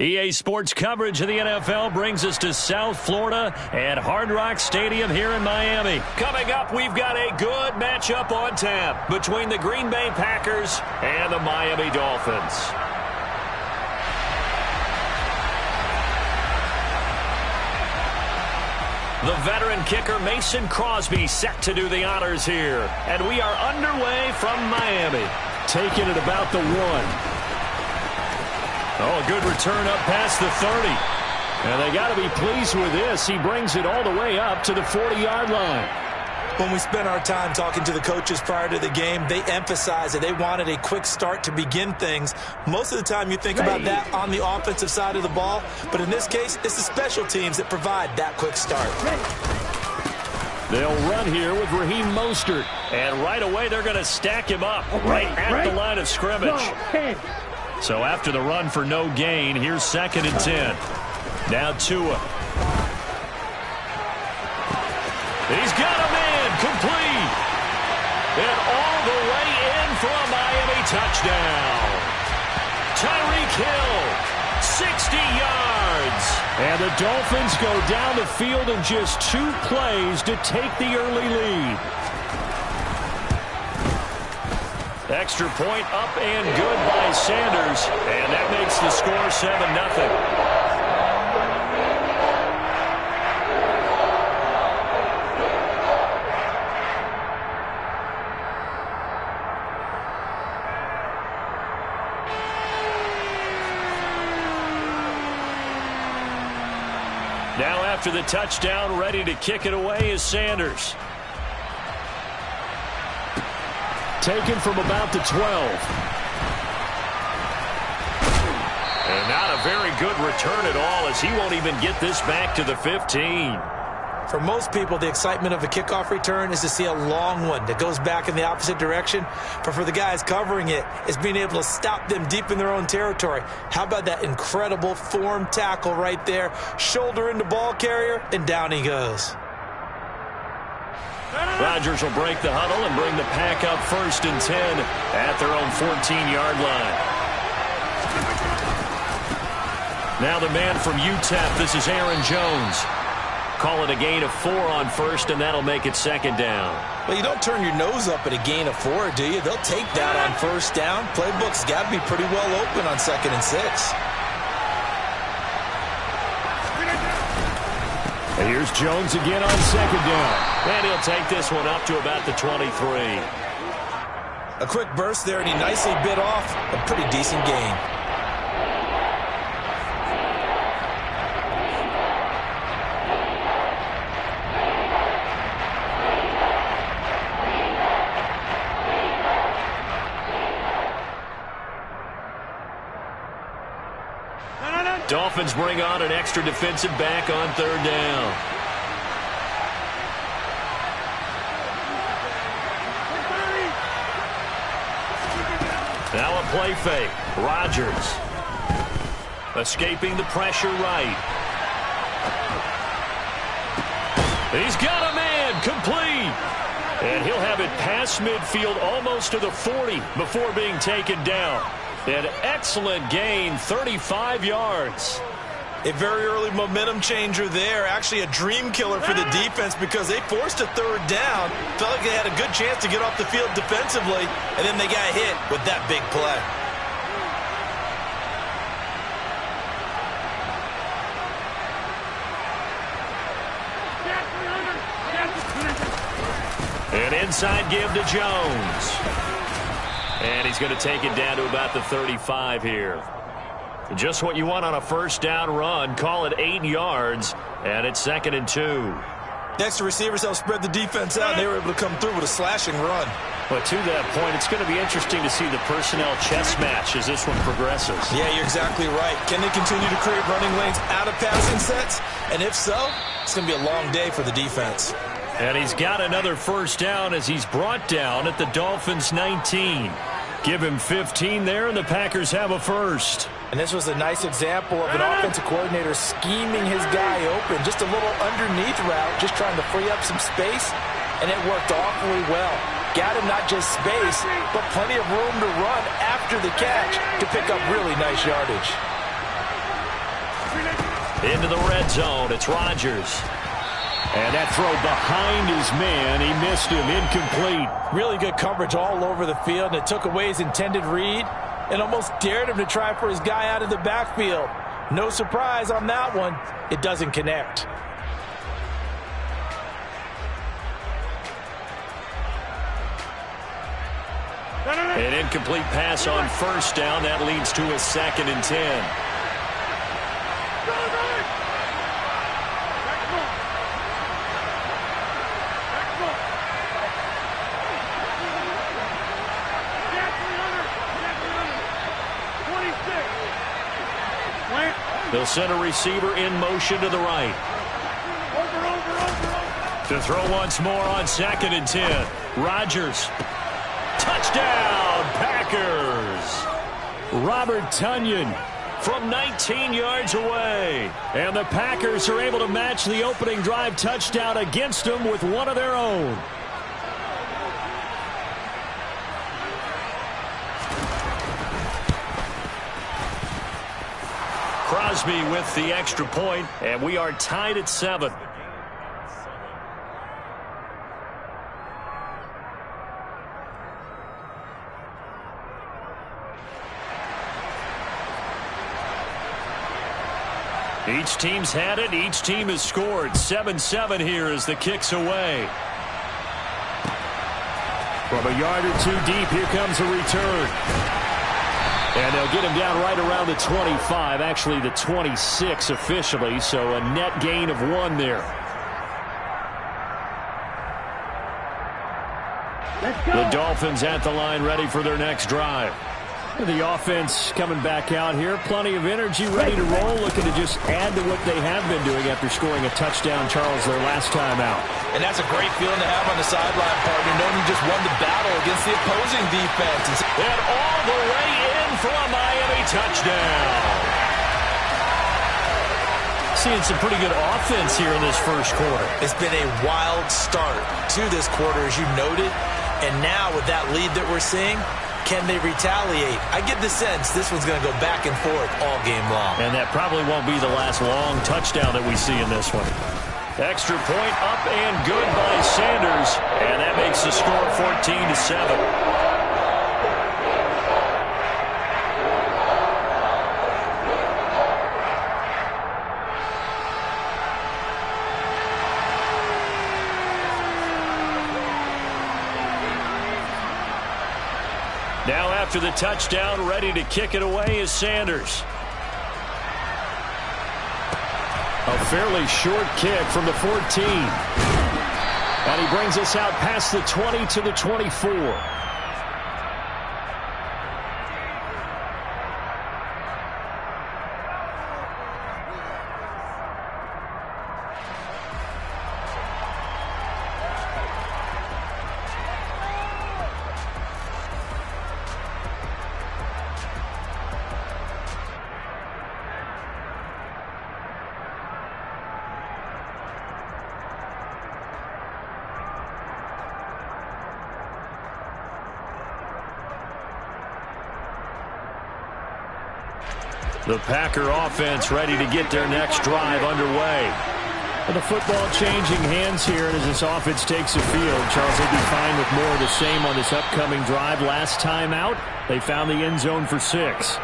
EA Sports coverage of the NFL brings us to South Florida at Hard Rock Stadium here in Miami. Coming up, we've got a good matchup on tap between the Green Bay Packers and the Miami Dolphins. The veteran kicker Mason Crosby set to do the honors here. And we are underway from Miami. Taking it about the 1. Oh, a good return up past the 30. And they got to be pleased with this. He brings it all the way up to the 40-yard line. When we spent our time talking to the coaches prior to the game, they emphasized that they wanted a quick start to begin things. Most of the time you think about that on the offensive side of the ball, but in this case, it's the special teams that provide that quick start. They'll run here with Raheem Mostert, and right away they're going to stack him up right at the line of scrimmage. So after the run for no gain, here's 2nd and 10. Now Tua. He's got a man complete. And all the way in for a Miami touchdown. Tyreek Hill, 60 yards. And the Dolphins go down the field in just 2 plays to take the early lead. Extra point up and good by Sanders. And that makes the score 7-0. Now after the touchdown, ready to kick it away is Sanders. Taken from about the 12. And not a very good return at all, as he won't even get this back to the 15. For most people, the excitement of a kickoff return is to see a long one that goes back in the opposite direction. But for the guys covering it, it's being able to stop them deep in their own territory. How about that incredible form tackle right there? Shoulder into ball carrier, and down he goes. Rodgers will break the huddle and bring the pack up 1st and 10 at their own 14-yard line. Now the man from UTEP, this is Aaron Jones. Call it a gain of 4 on 1st, and that'll make it 2nd down. Well, you don't turn your nose up at a gain of 4, do you? They'll take that on 1st down. Playbook's got to be pretty well open on 2nd and 6. And here's Jones again on 2nd down. And he'll take this one up to about the 23. A quick burst there, and he nicely bit off a pretty decent gain. Dolphins bring on an extra defensive back on 3rd down. Now a play fake. Rodgers escaping the pressure right. He's got a man complete. And he'll have it past midfield almost to the 40 before being taken down. An excellent gain, 35 yards. A very early momentum changer there. Actually a dream killer for the defense because they forced a 3rd down. Felt like they had a good chance to get off the field defensively, and then they got hit with that big play. An inside give to Jones. And he's going to take it down to about the 35 here. Just what you want on a 1st down run. Call it 8 yards, and it's 2nd and 2. Next, the receivers helped spread the defense out, and they were able to come through with a slashing run. But to that point, it's going to be interesting to see the personnel chess match as this one progresses. Yeah, you're exactly right. Can they continue to create running lanes out of passing sets? And if so, it's going to be a long day for the defense. And he's got another 1st down as he's brought down at the Dolphins' 19. Give him 15 there, and the Packers have a 1st. And this was a nice example of an offensive coordinator scheming his guy open. Just a little underneath route, just trying to free up some space, and it worked awfully well. Got him not just space, but plenty of room to run after the catch to pick up really nice yardage. Into the red zone, it's Rodgers. And that throw behind his man, he missed him, incomplete. Really good coverage all over the field, and it took away his intended read and almost dared him to try for his guy out of the backfield. No surprise on that one. It doesn't connect. An incomplete pass on first down. That leads to a 2nd and 10. They'll send a receiver in motion to the right. To throw once more on 2nd and 10. Rodgers. Touchdown, Packers. Robert Tonyan from 19 yards away. And the Packers are able to match the opening drive touchdown against them with one of their own. Crosby with the extra point, and we are tied at 7. Each team's had it. Each team has scored. 7-7 here as the kick's away. From a yard or two deep, here comes a return. And they'll get him down right around the 25, actually the 26 officially, so a net gain of 1 there. The Dolphins at the line ready for their next drive. The offense coming back out here. Plenty of energy, ready to roll, looking to just add to what they have been doing after scoring a touchdown, Charles, their last time out. And that's a great feeling to have on the sideline, partner, knowing you just won the battle against the opposing defense. And all the way in for a Miami touchdown. Seeing some pretty good offense here in this first quarter. It's been a wild start to this quarter, as you noted. And now with that lead that we're seeing, can they retaliate? I get the sense this one's going to go back and forth all game long. And that probably won't be the last long touchdown that we see in this one. Extra point up and good by Sanders. And that makes the score 14-7. Now after the touchdown, ready to kick it away is Sanders. A fairly short kick from the 14. And he brings us out past the 20 to the 24. The Packer offense ready to get their next drive underway. And the football changing hands here, and as this offense takes the field, Charles, they'll be fine with more of the same on this upcoming drive. Last time out, they found the end zone for 6.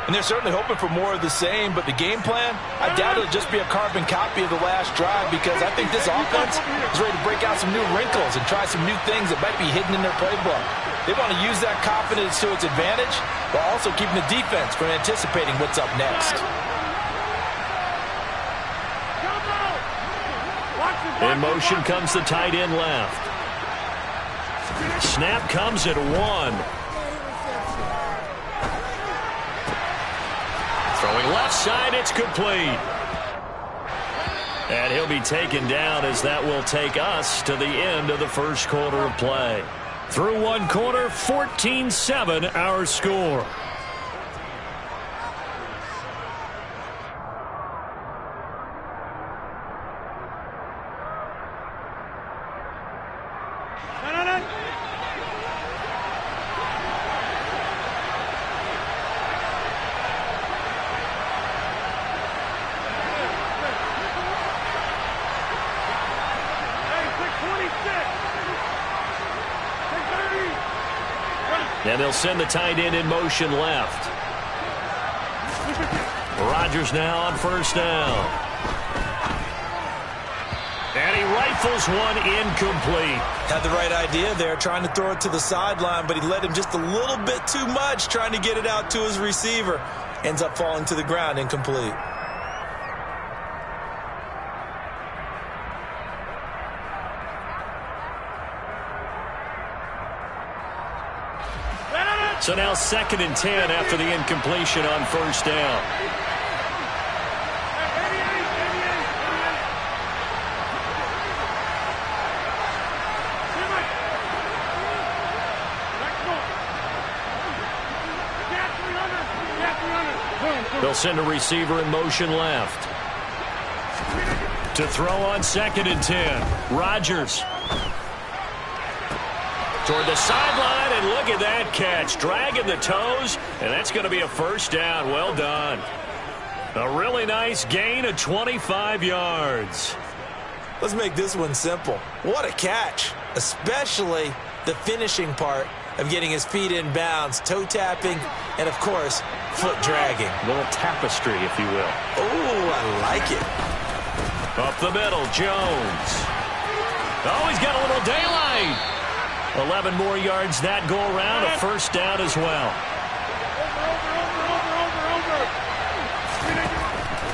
And they're certainly hoping for more of the same, but the game plan, I doubt it'll just be a carbon copy of the last drive, because I think this offense is ready to break out some new wrinkles and try some new things that might be hidden in their playbook. They want to use that confidence to its advantage, while also keeping the defense from anticipating what's up next. In motion comes the tight end left. Snap comes at 1. Throwing left side, it's complete. And he'll be taken down as that will take us to the end of the first quarter of play. Through one quarter, 14-7 our score. And they'll send the tight end in motion left. Rodgers now on first down. And he rifles one incomplete. Had the right idea there, trying to throw it to the sideline, but he led him just a little bit too much, trying to get it out to his receiver. Ends up falling to the ground, incomplete. So now 2nd and 10 after the incompletion on first down. They'll send a receiver in motion left. To throw on 2nd and 10. Rodgers. Toward the sideline, and look at that catch. Dragging the toes, and that's going to be a first down. Well done. A really nice gain of 25 yards. Let's make this one simple. What a catch, especially the finishing part of getting his feet in bounds, toe tapping, and, of course, foot dragging. A little tapestry, if you will. Oh, I like it. Up the middle, Jones. Oh, he's got a little daylight. 11 more yards that go around, a first down as well.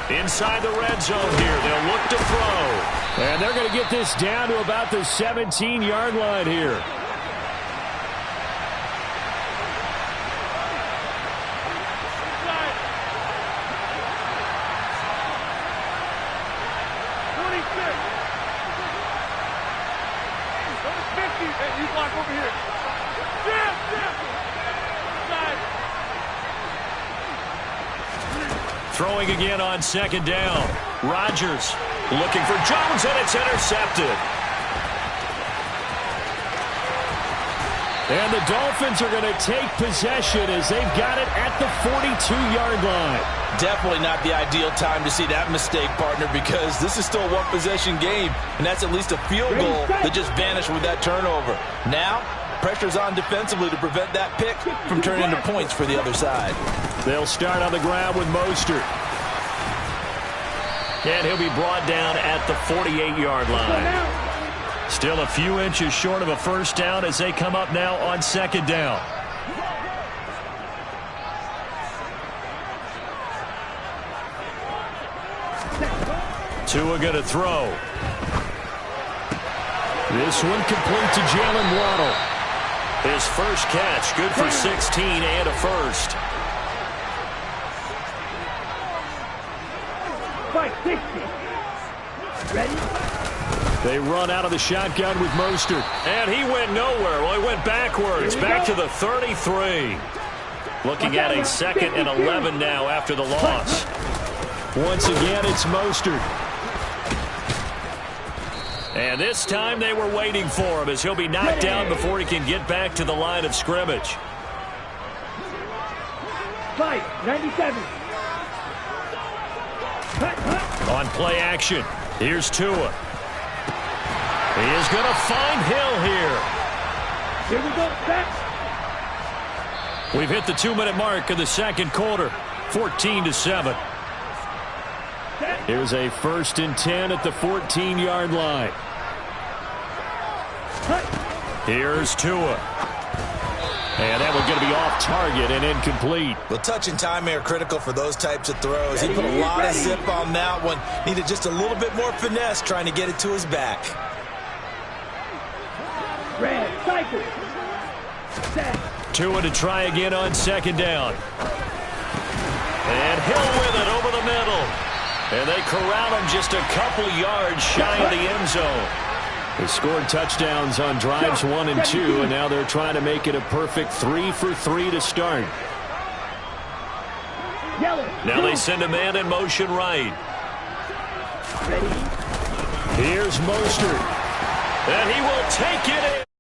Inside the red zone here, they'll look to throw. And they're going to get this down to about the 17-yard line here. Throwing again on 2nd down. Rodgers looking for Jones, and it's intercepted. And the Dolphins are going to take possession as they've got it at the 42-yard line. Definitely not the ideal time to see that mistake, partner, because this is still a one-possession game, and that's at least a field goal that just vanished with that turnover. Now, pressure's on defensively to prevent that pick from turning into points for the other side. They'll start on the ground with Mostert. And he'll be brought down at the 48-yard line. Still a few inches short of a first down as they come up now on 2nd down. Tua going to throw. This one complete to Jalen Waddle. His first catch, good for 16 and a first. Ready? They run out of the shotgun with Mostert. And he went nowhere. Well, he went backwards, back to the 33. Looking at a 2nd and 11 now after the loss. Once again, it's Mostert. And this time they were waiting for him as he'll be knocked down before he can get back to the line of scrimmage. 97. On play action, here's Tua. He is going to find Hill here. Here we go, set. We've hit the 2-minute mark of the second quarter, 14-7. Here's a 1st and 10 at the 14-yard line. Here's Tua. And that one's going to be off target and incomplete. Well, touch and timing are critical for those types of throws. He put a lot of zip on that one. Needed just a little bit more finesse trying to get it to his back. Red, cycle. Set. Tua to try again on 2nd down. And Hill with it over the middle. And they corral him just a couple yards shy of the end zone. They scored touchdowns on drives 1 and 2, and now they're trying to make it a perfect 3 for 3 to start. Now they send a man in motion right. Here's Mostert. And he will take it in.